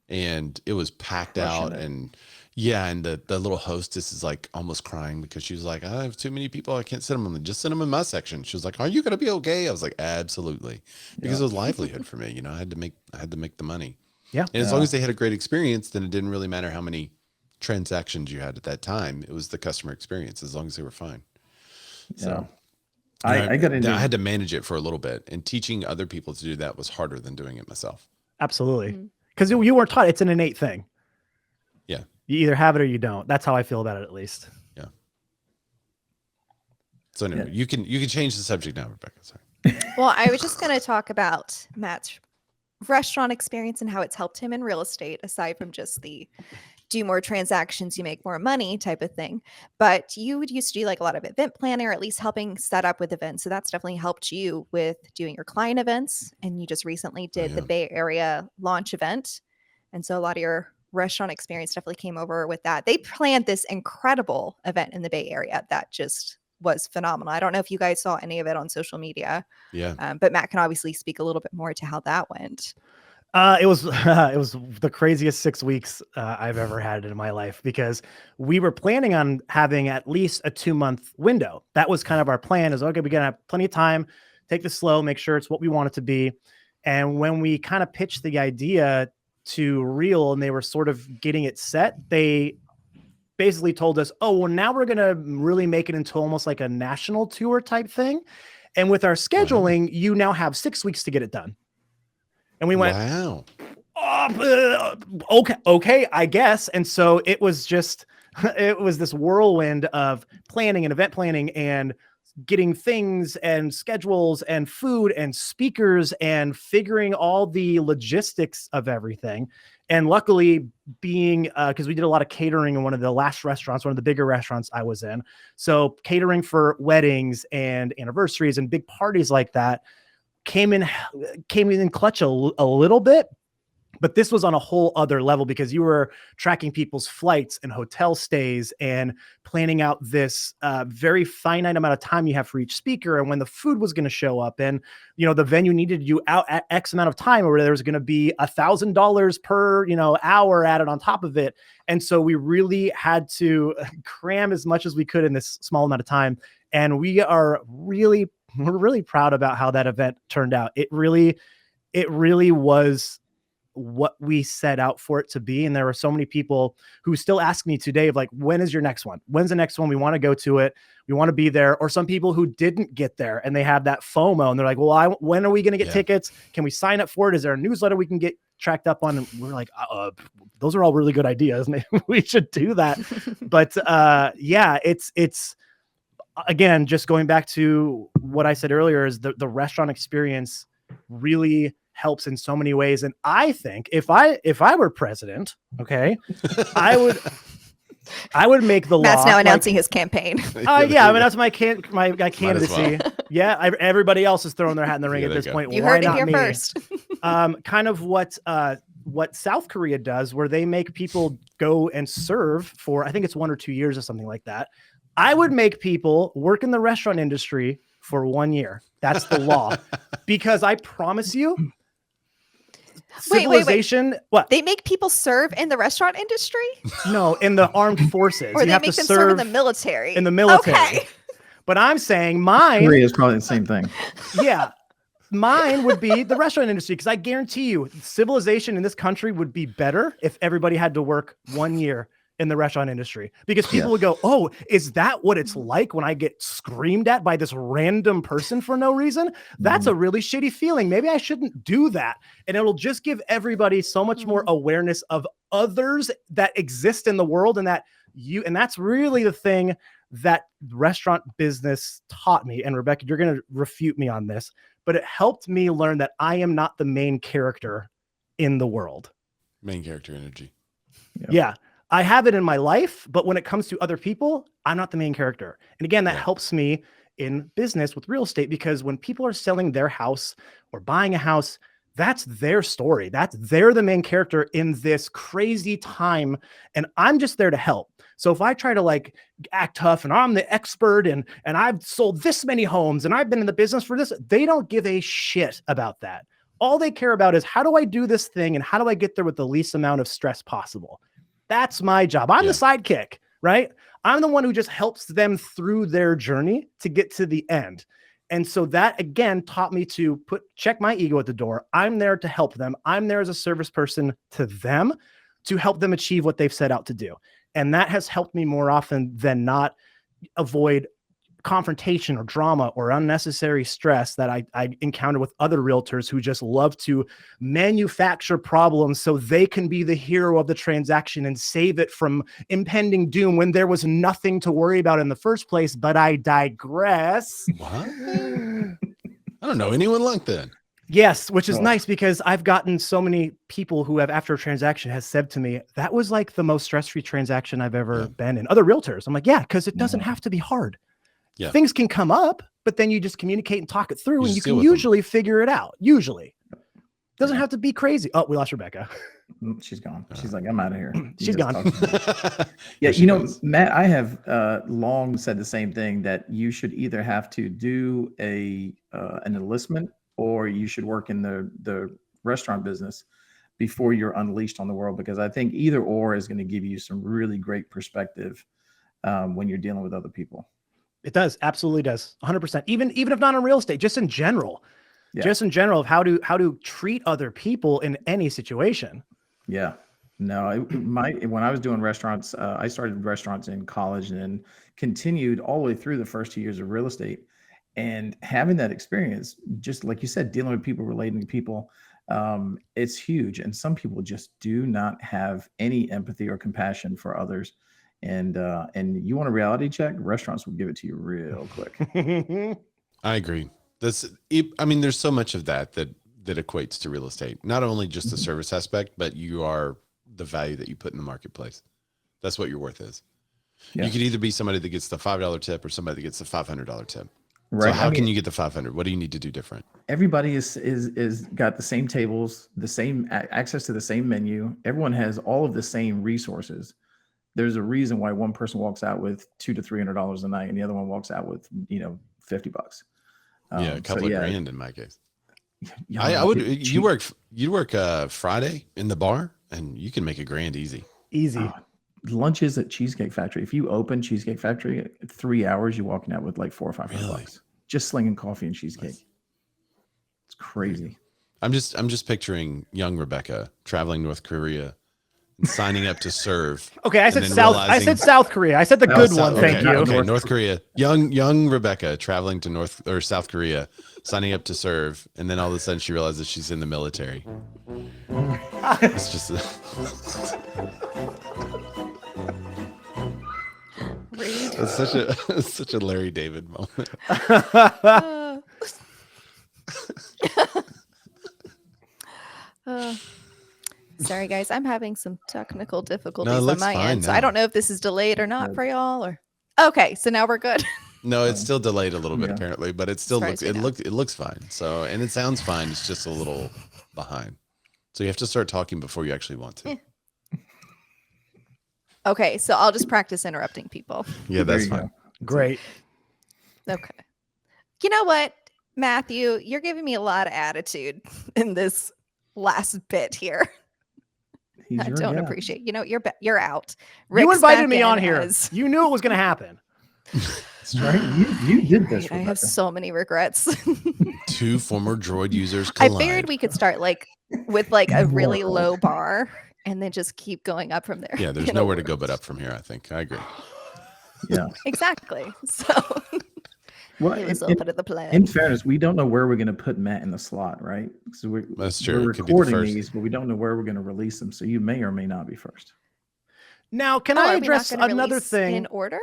and it was packed out, it. and yeah, and the little hostess is like almost crying because she was like, I have too many people, I can't sit them just sit them in my section. She was like, are you gonna be okay? I was like, absolutely, because it was livelihood for me. You know, I had to make the money. Yeah. And as long as they had a great experience, then it didn't really matter how many transactions you had at that time. It was the customer experience, as long as they were fine. So I got into. I had to manage it for a little bit, and teaching other people to do that was harder than doing it myself. Absolutely. Because you weren't taught. It's an innate thing. Yeah. You either have it or you don't. That's how I feel about it, at least. Yeah. So anyway, you can change the subject now, Rebecca. Sorry. Well, I was just going to talk about Matt's restaurant experience and how it's helped him in real estate, aside from just the do more transactions, you make more money type of thing. But you would used to do like a lot of event planning, or at least helping set up with events. So that's definitely helped you with doing your client events. And you just recently did the yeah. Bay Area launch event. And so a lot of your restaurant experience definitely came over with that. They planned this incredible event in the Bay Area that just was phenomenal. I don't know if you guys saw any of it on social media, Yeah. but Matt can obviously speak a little bit more to how that went. It was the craziest 6 weeks I've ever had in my life, because we were planning on having at least a 2-month window. That was kind of our plan, is okay, we're gonna have plenty of time, take this slow, make sure it's what we want it to be. And when we kind of pitched the idea to Real and they were sort of getting it set, they basically told us, oh, well, now we're gonna really make it into almost like a national tour type thing. And with our scheduling, you now have 6 weeks to get it done. And we went, Wow. okay, I guess. And so it was just, it was this whirlwind of planning and event planning and getting things and schedules and food and speakers and figuring all the logistics of everything. And luckily being, because we did a lot of catering in one of the last restaurants, one of the bigger restaurants I was in. So catering for weddings and anniversaries and big parties like that came in clutch a little bit. But this was on a whole other level, because you were tracking people's flights and hotel stays and planning out this very finite amount of time you have for each speaker, and when the food was going to show up, and the venue needed you out at X amount of time, or there was going to be $1,000 per hour added on top of it. And so we really had to cram as much as we could in this small amount of time. And we're really proud about how that event turned out. It really was what we set out for it to be. And there are so many people who still ask me today of like, when is your next one? When's the next one? We want to go to it. We want to be there. Or some people who didn't get there and they have that FOMO and they're like, well, when are we going to get tickets? Can we sign up for it? Is there a newsletter we can get tracked up on? And we're like, those are all really good ideas. Maybe we should do that. But it's again, just going back to what I said earlier, is the restaurant experience really helps in so many ways. And I think if I were president, okay, I would make the law. Matt's now announcing his campaign. Yeah, I mean, that's my candidacy. well. Yeah, everybody else is throwing their hat in the ring Yeah, at there this you go. point. You Why heard it not here me? first. Kind of what South Korea does, where they make people go and serve for, I think it's 1 or 2 years or something like that. I would make people work in the restaurant industry for 1 year. That's the law. Because I promise you, Wait. civilization. What? They make people serve in the restaurant industry, No, in the armed forces. or You they have make to them serve serve in the military. in the military. Okay. But I'm saying mine. Korea is probably the same thing. Yeah. Mine would be the restaurant industry, because I guarantee you civilization in this country would be better if everybody had to work 1 year in the restaurant industry, because people would go, oh, is that what it's like when I get screamed at by this random person for no reason? That's a really shitty feeling. Maybe I shouldn't do that. And it'll just give everybody so much more awareness of others that exist in the world, and that's really the thing that restaurant business taught me. And Rebecca, you're going to refute me on this, but it helped me learn that I am not the main character in the world. Main character energy. Yeah. I have it in my life, but when it comes to other people, I'm not the main character. And again, that helps me in business with real estate, because when people are selling their house or buying a house, that's their story. They're the main character in this crazy time. And I'm just there to help. So if I try to like act tough and I'm the expert and I've sold this many homes and I've been in the business for this, they don't give a shit about that. All they care about is, how do I do this thing and how do I get there with the least amount of stress possible? That's my job. I'm the sidekick, right? I'm the one who just helps them through their journey to get to the end. And so that, again, taught me to check my ego at the door. I'm there to help them. I'm there as a service person to them to help them achieve what they've set out to do. And that has helped me more often than not avoid confrontation or drama or unnecessary stress that I encounter with other realtors who just love to manufacture problems so they can be the hero of the transaction and save it from impending doom when there was nothing to worry about in the first place. But I digress. What? I don't know anyone like that. Yes, which is nice, because I've gotten so many people who have, after a transaction, has said to me, that was like the most stress-free transaction I've ever been in. Other realtors. I'm like, yeah, because it doesn't have to be hard. Yeah. Things can come up, but then you just communicate and talk it through, and you can usually figure it out. Usually. Doesn't have to be crazy. Oh, we lost Rebecca. She's gone. She's like, I'm out of here. She's gone. Yeah, you know, Matt, I have long said the same thing, that you should either have to do an enlistment, or you should work in the restaurant business before you're unleashed on the world, because I think either or is going to give you some really great perspective when you're dealing with other people. It does. Absolutely does. 100%. Even if not in real estate, just in general, just in general of how to treat other people in any situation. Yeah. No, when I was doing restaurants, I started restaurants in college and then continued all the way through the first 2 years of real estate. And having that experience, just like you said, dealing with people, relating to people, it's huge. And some people just do not have any empathy or compassion for others. And you want a reality check? Restaurants will give it to you real quick. I agree. I mean, there's so much of that equates to real estate. Not only just the service aspect, but you are the value that you put in the marketplace. That's what your worth is. Yeah. You could either be somebody that gets the $5 tip or somebody that gets the $500 tip. Right. So how can you get the 500? What do you need to do different? Everybody is got the same tables, the same access to the same menu. Everyone has all of the same resources. There's a reason why one person walks out with $200 to $300 a night, and the other one walks out with $50. Yeah, a couple of grand in my case. Yeah, I would. You work Friday in the bar, and you can make $1,000 easy. Easy. Lunches at Cheesecake Factory. If you open Cheesecake Factory at 3 hours, you're walking out with like $400 or $500 just slinging coffee and cheesecake. Nice. It's crazy. I'm just picturing young Rebecca traveling North Korea and signing up to serve. Okay, I said South Korea. I said the good one. Thank you. Okay, North Korea. Young Rebecca traveling to North or South Korea, signing up to serve, and then all of a sudden she realizes she's in the military. It's just. It's such a Larry David moment. Sorry guys, I'm having some technical difficulties on my end. So I don't know if this is delayed or not for y'all, or okay, so now we're good. No, it's still delayed a little bit apparently, but it still looks fine. So, and it sounds fine. It's just a little behind. So you have to start talking before you actually want to. Okay, so I'll just practice interrupting people. Yeah, that's fine. Great. Okay. You know what, Matthew? You're giving me a lot of attitude in this last bit here. He's I your don't guy. appreciate. You're out. You Rick's invited back me in on here. as- You knew it was going to happen. That's right. You did this. I have Rebecca. so many regrets. Two former droid users I collide. figured we could start like with like a really Whoa. low bar and then just keep going up from there. Yeah, there's You know, nowhere to go but up from here, I think. I agree. Yeah. exactly. So Well, it was in- open to the plan. in fairness, we don't know where we're going to put Matt in the slot, right? So That's true. We're It could be the recording first. these, but we don't know where we're going to release them. So you may or may not be first. Now, can Oh, I are we not address gonna another release thing? in order?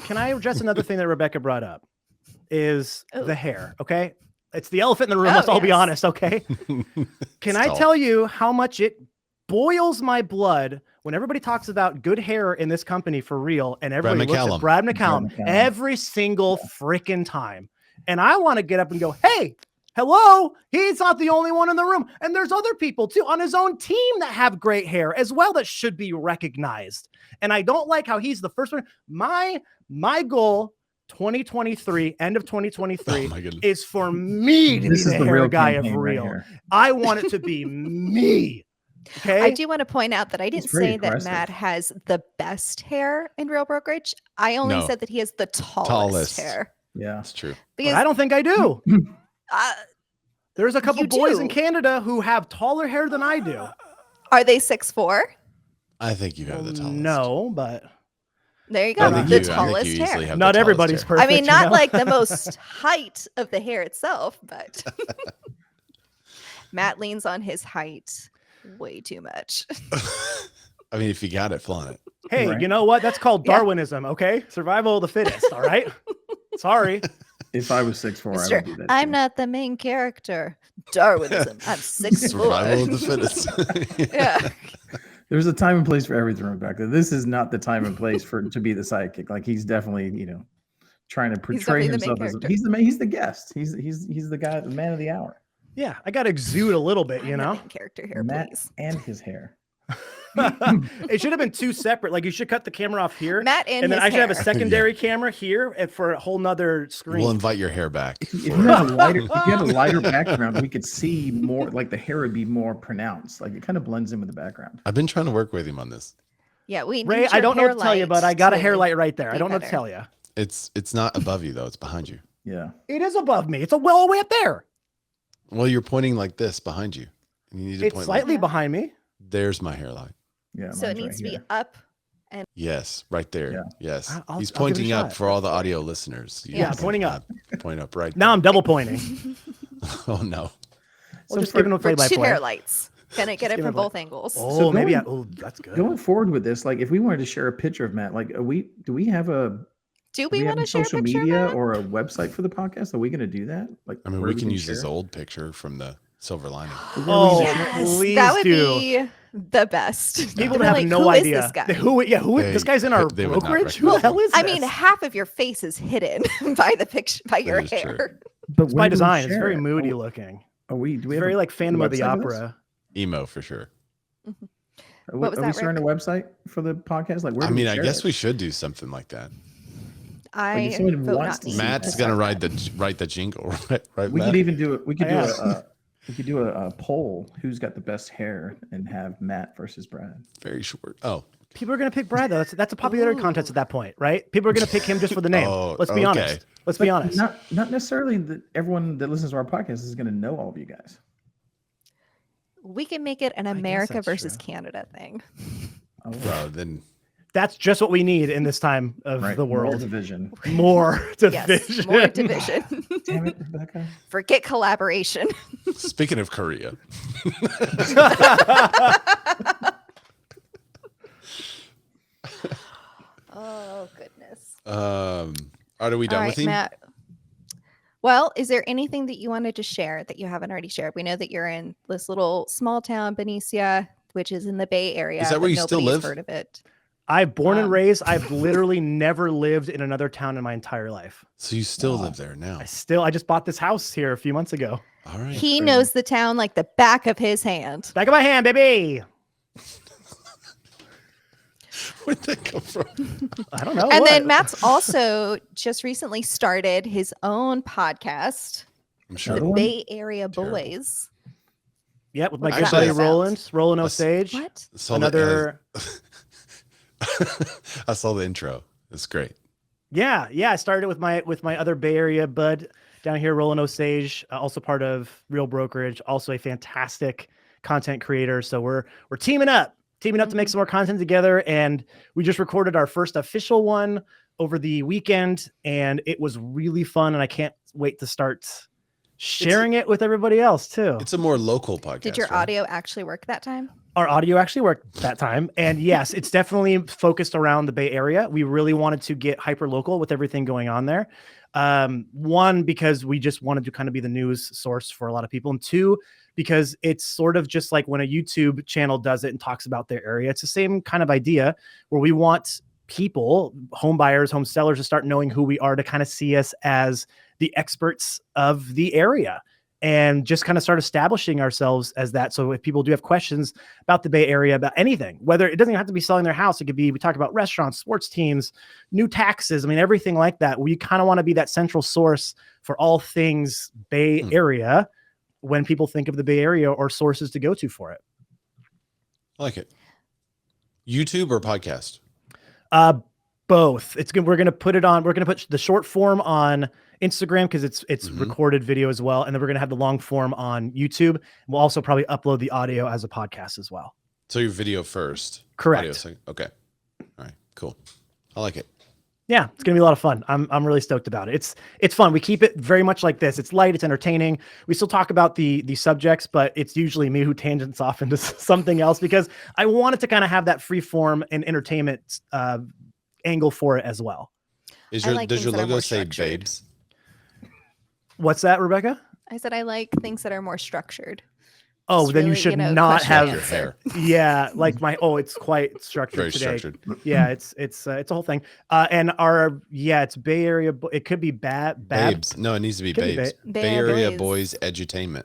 Can I address another thing that Rebecca brought up? Is Oh. the hair, okay? It's the elephant in the room. Oh, Let's all be yes. honest, okay? Can I Stall. tell you how much it boils my blood when everybody talks about good hair in this company for real, and everybody looks McCallum. at Brad McCallum McCallum. every single freaking time. And I want to get up and go, hey, hello, he's not the only one in the room. And there's other people too on his own team that have great hair as well that should be recognized. And I don't like how he's the first one. My goal 2023, end of 2023 Oh my goodness. is for me to This be is the the hair real guy of campaign right real. here. I want it to be me. Okay. I do want to point out that I didn't very say that aggressive. Matt has the best hair in Real Brokerage. I only No. said that he has the tallest, Tallest. hair. Yeah. That's true. But Because I don't think I do. There's a couple You boys in do. Canada who have taller hair than I do. are they 6'4"? I think you have the tallest. No, but There you I go. think The you, I think tallest you easily hair. have not the tallest everybody's hair. perfect. I mean, you not know? like the most height of the hair itself, but Matt leans on his height way too much. I mean, if you got it, flaunt it. Hey, Right. you know what? That's called Yeah. Darwinism, okay? Survival of the fittest, all right? Sorry. If I was 6'4", I Mister, would do that. I'm too. not the main character. Darwinism. I'm 6'4". Survival of the fittest. Yeah. There's a time and place for everything, Rebecca. This is not the time and place for to be the sidekick. Like he's definitely, trying to portray definitely the main himself as character. he's the guest. He's the guy, the man of the hour. Yeah, I got to exude a little bit, I'm you the know? main character here, Matt please. and his hair. It should have been two separate. Like, you should cut the camera off here. Matt and then his I should have a hair. secondary camera here and for a whole nother screen. We'll invite your hair back. If you had a lighter background, we could see more. Like the hair would be more pronounced. Like it kind of blends in with the background. I've been trying to work with him on this. Yeah, we Ray, need I your don't know hair what to tell you, but light I got a to hair light right there. I be don't know what to better. tell you. It's not above you though; it's behind you. Yeah. It is above me. It's a well way up there. Well, you're pointing like this behind you. You need to It's point slightly like, behind me. there's my hairline. Yeah. So it mine's needs to right be here. up. Yes, right there. Yeah. Yes. I'll He's give it a pointing up shot. for all the audio listeners. Yeah, Yes. pointing up. Point up right. Now I'm double pointing. Oh no. We'll just for- give him a For play by two play. hair lights. Gonna get it give from it a- both angles. Oh, So maybe. going- Oh, that's good. Going forward with this, like if we wanted to share a picture of Matt, like do we have Do we want to share a social picture of media that? or a website for the podcast? Are we going to do that? Like, I mean, where we can use share this it? old picture from the Silver Lining. Oh, Yes, please that would do. be the best. People They're have like, no "Who is idea. this guy?" This guy's in our they would not brokerage? Who the hell is this? I mean, half of your face is hidden by the picture, by your is true. hair. But it's when by do we design. It's share very it? moody Do looking. we It's have very a like Phantom of the website for this? Opera. Emo for sure. What was Are we that, starting a website for the podcast? Like, where I do we mean, I share guess it? we should do something like that. I if someone vote wants not to me. see Matt's gonna write the jingle, right? We Matt? could even do it. We could do Yeah. we could do a poll. Who's got the best hair, and have Matt versus Brad. very short. Oh, People are going to pick Brad, though. That's a popularity contest at that point, right? People are going to pick him just for the name. Oh, Let's be okay. honest. Let's be honest. Not necessarily that everyone that listens to our podcast is going to know all of you guys. We can make it an guess America that's versus true. Canada thing. Oh, well then That's just what we need in this time of right. the More world. division. More Yes, division. more division. Damn it, Rebecca. Forget collaboration. speaking of Korea, Oh goodness. are we done All with right, him? Matt. Well, is there anything that you wanted to share that you haven't already shared? We know that you're in this little small town, Benicia, which is in the Bay Area. Is that where but you still nobody's live? Heard of it? I've born and Um, raised. I've literally never lived in another town in my entire life. So you still live there now? I just bought this house here a few months ago. All right. He knows the town like the back of his hand. Back of my hand, baby. Where'd that come from? I don't know. And what? then Matt's also just recently started his own podcast, I'm sure. Another one? Bay Area Terrible. Boys. Yeah, with my What's good that buddy about? Roland A- Osage. What? Saw Another. I saw the intro. It's great. Yeah. I started with my other Bay Area bud down here, Roland Osage, also part of Real Brokerage, also a fantastic content creator. So we're teaming up to make some more content together, and we just recorded our first official one over the weekend, and it was really fun, and I can't wait to start sharing it with everybody else too. It's a more local podcast. Did your right? audio actually work that time? Our audio actually worked that time. And yes, it's definitely focused around the Bay Area. We really wanted to get hyper local with everything going on there. One, because we just wanted to kind of be the news source for a lot of people. And two, because it's sort of just like when a YouTube channel does it and talks about their area. It's the same kind of idea where we want people, home buyers, home sellers, to start knowing who we are, to kind of see us as the experts of the area, and just kind of start establishing ourselves as that. So if people do have questions about the Bay Area, about anything, whether it doesn't even have to be selling their house, it could be, we talk about restaurants, sports teams, new taxes. I mean, everything like that. We kind of want to be that central source for all things Bay Area when people think of the Bay Area, or sources to go to for it. I like it. YouTube or podcast? Both. It's good. We're going to put it on. We're going to put the short form on Instagram because it's recorded video as well, and then we're going to have the long form on YouTube. We'll also probably upload the audio as a podcast as well. So your video first. Correct. Audio second. Okay. All right. Cool. I like it. Yeah, it's gonna be a lot of fun. I'm really stoked about it. It's fun. We keep it very much like this. It's light. It's entertaining. We still talk about the subjects, but it's usually me who tangents off into something else because I wanted to kind of have that free form and entertainment angle for it as well. Does I your like things that are logo more say structured. babes? What's that, Rebecca? I said I like things that are more structured. Oh, Just then you really, should know, not question have Your answer. hair. Yeah, like it's quite structured Very today. structured. Yeah, it's a whole thing. And it's Bay Area. It could be Babs. Babes. No, it needs to be Could be babes. Bay Bay Area Boys. Boys Edutainment.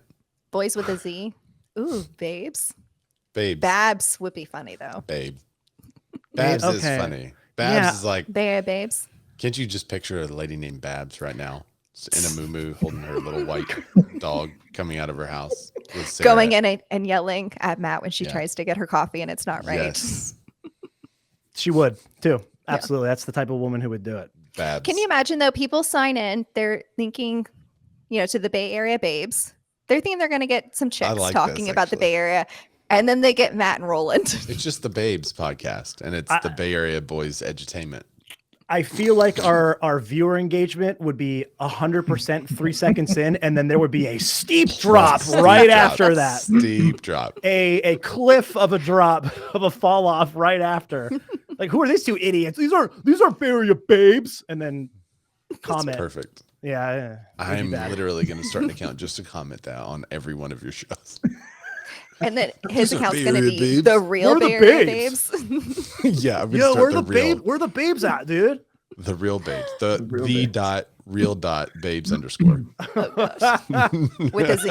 Boys with a Z. Ooh, babes. Babes. Babs would be funny though. Babe. Babs is Okay. funny. Babs Yeah. is like, Bay Area babes. can't you just picture a lady named Babs right now? In a moo holding her little white dog coming out of her house. With Sarah. Going in and yelling at Matt when she Yeah. tries to get her coffee and it's not right. Yes. She would too. Absolutely. That's the type of woman who would do it. Babs. Can you imagine though? People sign in, they're thinking, to the Bay Area babes. They're thinking they're going to get some chicks like talking this, about the actually. Bay Area. And then they get Matt and Roland. It's just the Babes podcast, and it's the Bay Area Boys Edutainment. I feel like our viewer engagement would be 100% 3 seconds in, and then there would be a steep drop Steep right drop. after that. Steep drop. A cliff of a drop of a fall off right after. Like, who are these two idiots? These are Bay Area babes. And then comment. Perfect. Yeah. I'm literally going to start an account just to comment that on every one of your shows. And then his These are account's Bay going to Area be babes. the real We're the Bay Area babes. babes. Yeah, I'm gonna Yo, start where the the real, babe? Where the babes at, dude? the real babes, the real the babes. dot real dot babes underscore. With a Z.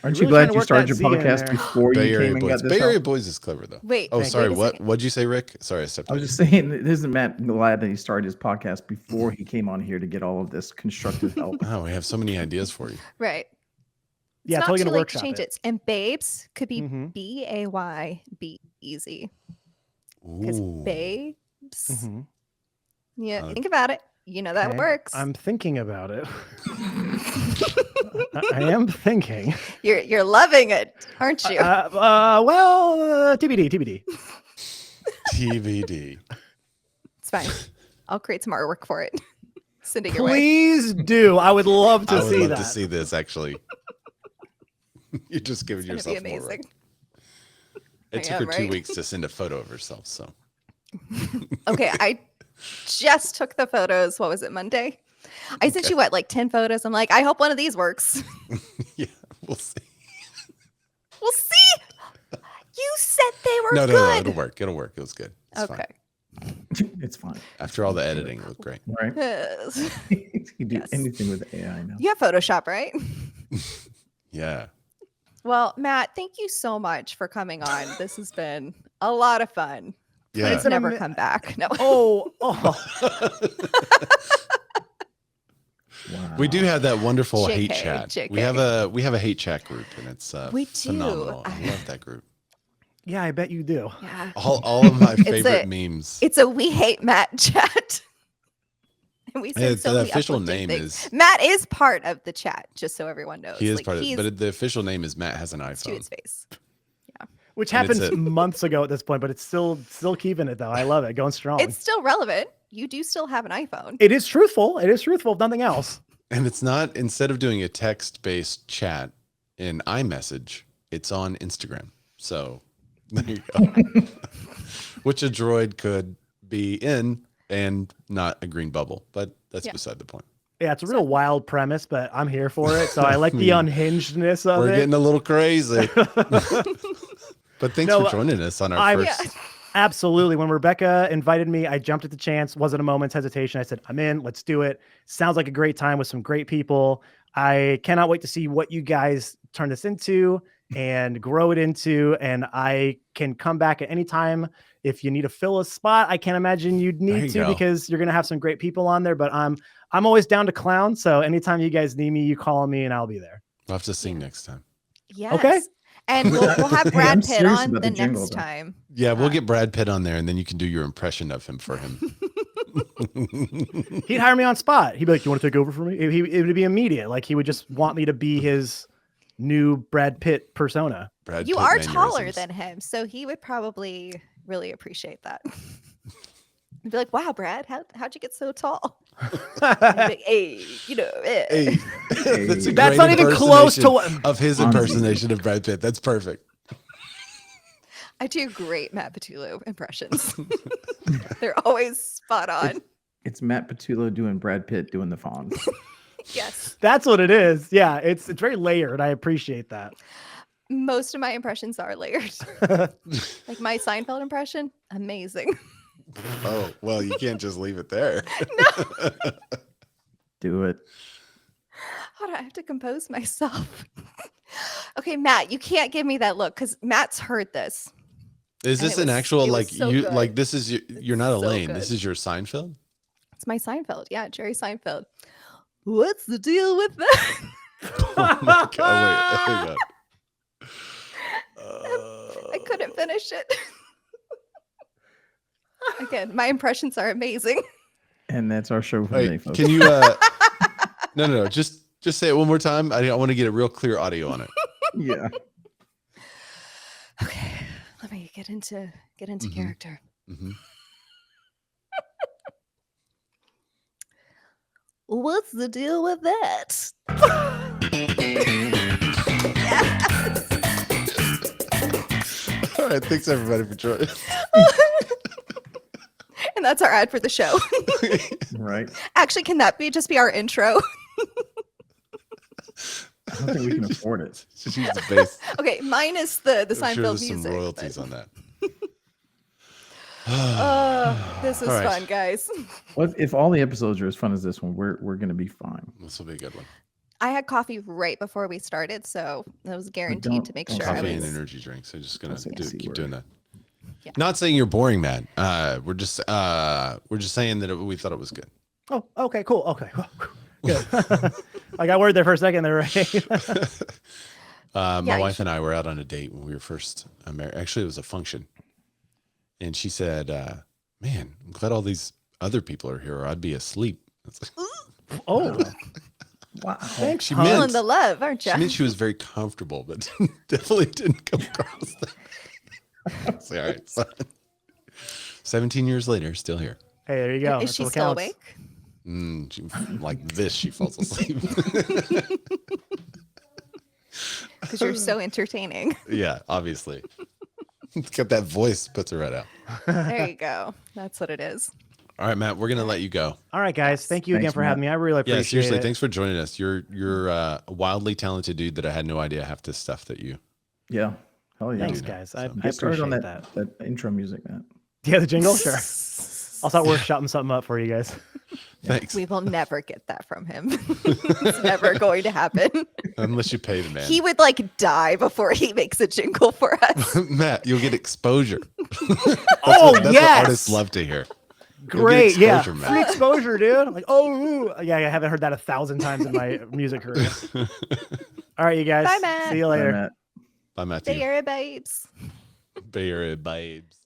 Aren't Really trying you glad to you work started that your Z in podcast there. before Bay you Area came and got Boys. this Bay Area out? Boys is clever though. Wait, Oh, wait, sorry. wait a What? second. What'd you say, Rick? Sorry, I stepped I on was you. just saying, isn't Matt glad that he started his podcast before he came on here to get all of this constructive help? Oh, we have so many ideas for you. Right. Yeah, It's totally not gonna too late to workshop change it. it. And babes could be Mhm. BAYBEZ. Because Ooh. babes. Mhm. Yeah, Uh, think about it. You know that Okay. works. I'm thinking about it. I am thinking. You're loving it, aren't you? TBD. TBD. It's fine. I'll create some artwork for it. Send it your way. Please do. I would love to I would see love that. to see this. Actually, you're just giving It's gonna yourself be more. amazing. It I took her am, 2 right? weeks to send a photo of herself. So Okay, I just took the photos. What was it, Monday? I sent you like 10 photos. I'm like, I hope one of these works. yeah, we'll see. We'll see. You said they were No, good. it'll work. It'll work. It was good. It's fine. Okay. It's fine. After all the editing, it looked great. Right? You can do Yes. anything with AI now. You have Photoshop, right? Yeah. Well, Matt, thank you so much for coming on. This has been a lot of fun. Yeah. Please never come back. No. Oh. Wow. We do have that wonderful hate JK, chat. JK. We have a hate chat group, and it's We do. phenomenal. I love that group. Yeah, I bet you do. Yeah. All of my favorite memes. It's a We Hate Matt chat. And we say It's so the many official uplifting name things. is- Matt is part of the chat, just so everyone knows. He is Like, part of it, he's but the official name is Matt has an to iPhone. his face. Which And it's happened months ago at this point, but it's still keeping it though. I love it. Going strong. It's still relevant. You do still have an iPhone. It is truthful. It is truthful, if nothing else. And it's not, instead of doing a text-based chat in iMessage, it's on Instagram. So there you go. Which a droid could be in and not a green bubble, but that's beside the point. Yeah, it's a real wild premise, but I'm here for it. So I like the unhingedness of We're it. getting a little crazy. But thanks for joining us on our first. Absolutely. When Rebecca invited me, I jumped at the chance. Wasn't a moment's hesitation. I said, I'm in. Let's do it. Sounds like a great time with some great people. I cannot wait to see what you guys turn this into and grow it into. And I can come back at any time if you need to fill a spot. I can't imagine you'd need to because you're going to have some great people on there. But I'm always down to clown. So anytime you guys need me, you call me and I'll be there. We'll have to sing next time. Yes. Okay. And we'll have Brad Pitt serious on about the the jingle, next though. time. Yeah, we'll get Brad Pitt on there, and then you can do your impression of him for him. He'd hire me on spot. He'd be like, you want to take over for me? It would be immediate. Like he would just want me to be his new Brad Pitt persona. Brad You Pitt are taller mannerisms. than him, so he would probably really appreciate that. He'd be like, wow, Brad, how'd you get so tall? He'd be like, hey, Hey. That's a That's great not even close to impersonation of his impersonation of Brad Pitt. That's perfect. I do great Matt Petullo impressions. They're always spot on. It's Matt Petullo doing Brad Pitt doing the Fonz. Yes. That's what it is. Yeah, it's very layered. I appreciate that. Most of my impressions are layered. Like my Seinfeld impression, amazing. Oh, well, you can't just leave it there. Do it. Hold on, I have to compose myself. Okay, Matt, you can't give me that look because Matt's heard this. Is And this it an was- actual, it was like, so you, good. like, this is, you're not so Elaine. good. This is your Seinfeld? It's my Seinfeld. Yeah, Jerry Seinfeld. What's the deal with that? Oh my God, wait, I couldn't finish it. Again, my impressions are amazing. And that's our show for the day, Wait, folks. can you, no, just say it one more time. I want to get a real clear audio on it. Yeah. Okay, let me get into Mhm. character. Mhm. What's the deal with that? All right, thanks everybody for joining. And that's our ad for the show. Right. Actually, can that just be our intro? I don't think we can afford it. Just use the bass. Okay, minus the I'm sure Seinfeld there's music. some but- royalties on that. Oh, this was All right. fun, guys. Well, if all the episodes are as fun as this one, we're gonna be fine. This will be a good one. I had coffee right before we started, so that was guaranteed to make don't sure I Coffee and was. energy drinks. I'm just gonna That's a C keep word. doing that. Yeah. Not saying you're boring, man. We're just saying that we thought it was good. Oh, okay, cool. Okay. Good. I got worried there for a second there, right? My Yeah, you wife and I were out on a date when we were first married. Actually, it was a function. And she said, man, I'm glad all these other people are here or I'd be asleep. It's like, Oh, Wow. thanks. She hon. meant- Feeling the love, aren't you? she meant she was very comfortable, but definitely didn't come across that. I was like, all right, fine. 17 years later, still here. Hey, there you go. Is That's she what still counts. awake? Like this, she falls asleep. Because you're so entertaining. Yeah, obviously. Got that voice, puts her right out. There you go. That's what it is. All right, Matt, we're gonna let you go. All right, guys. Thank you again Thanks, for having Matt. me. I really appreciate Yeah, seriously, it. thanks for joining us. You're a wildly talented dude that I had no idea half the stuff that you. Yeah. Hell yeah. Thanks, do that, guys. so. I Get started appreciate on that. that intro music, man. Yeah, the jingle? Sure. I'll start workshopping something up for you guys. Thanks. We will never get that from him. It's never going to happen. Unless you pay the man. He would like die before he makes a jingle for us. Matt, you'll get exposure. Oh, that's what yes. artists love to hear. Great, yeah. exposure, Matt. Free exposure, dude. Like, oh, yeah, I haven't heard that 1,000 times in my music career. All right, you guys. Bye, Matt. See you Bye, later. Matt. Bye, Matthew. Bay Area babes. Bay Area babes.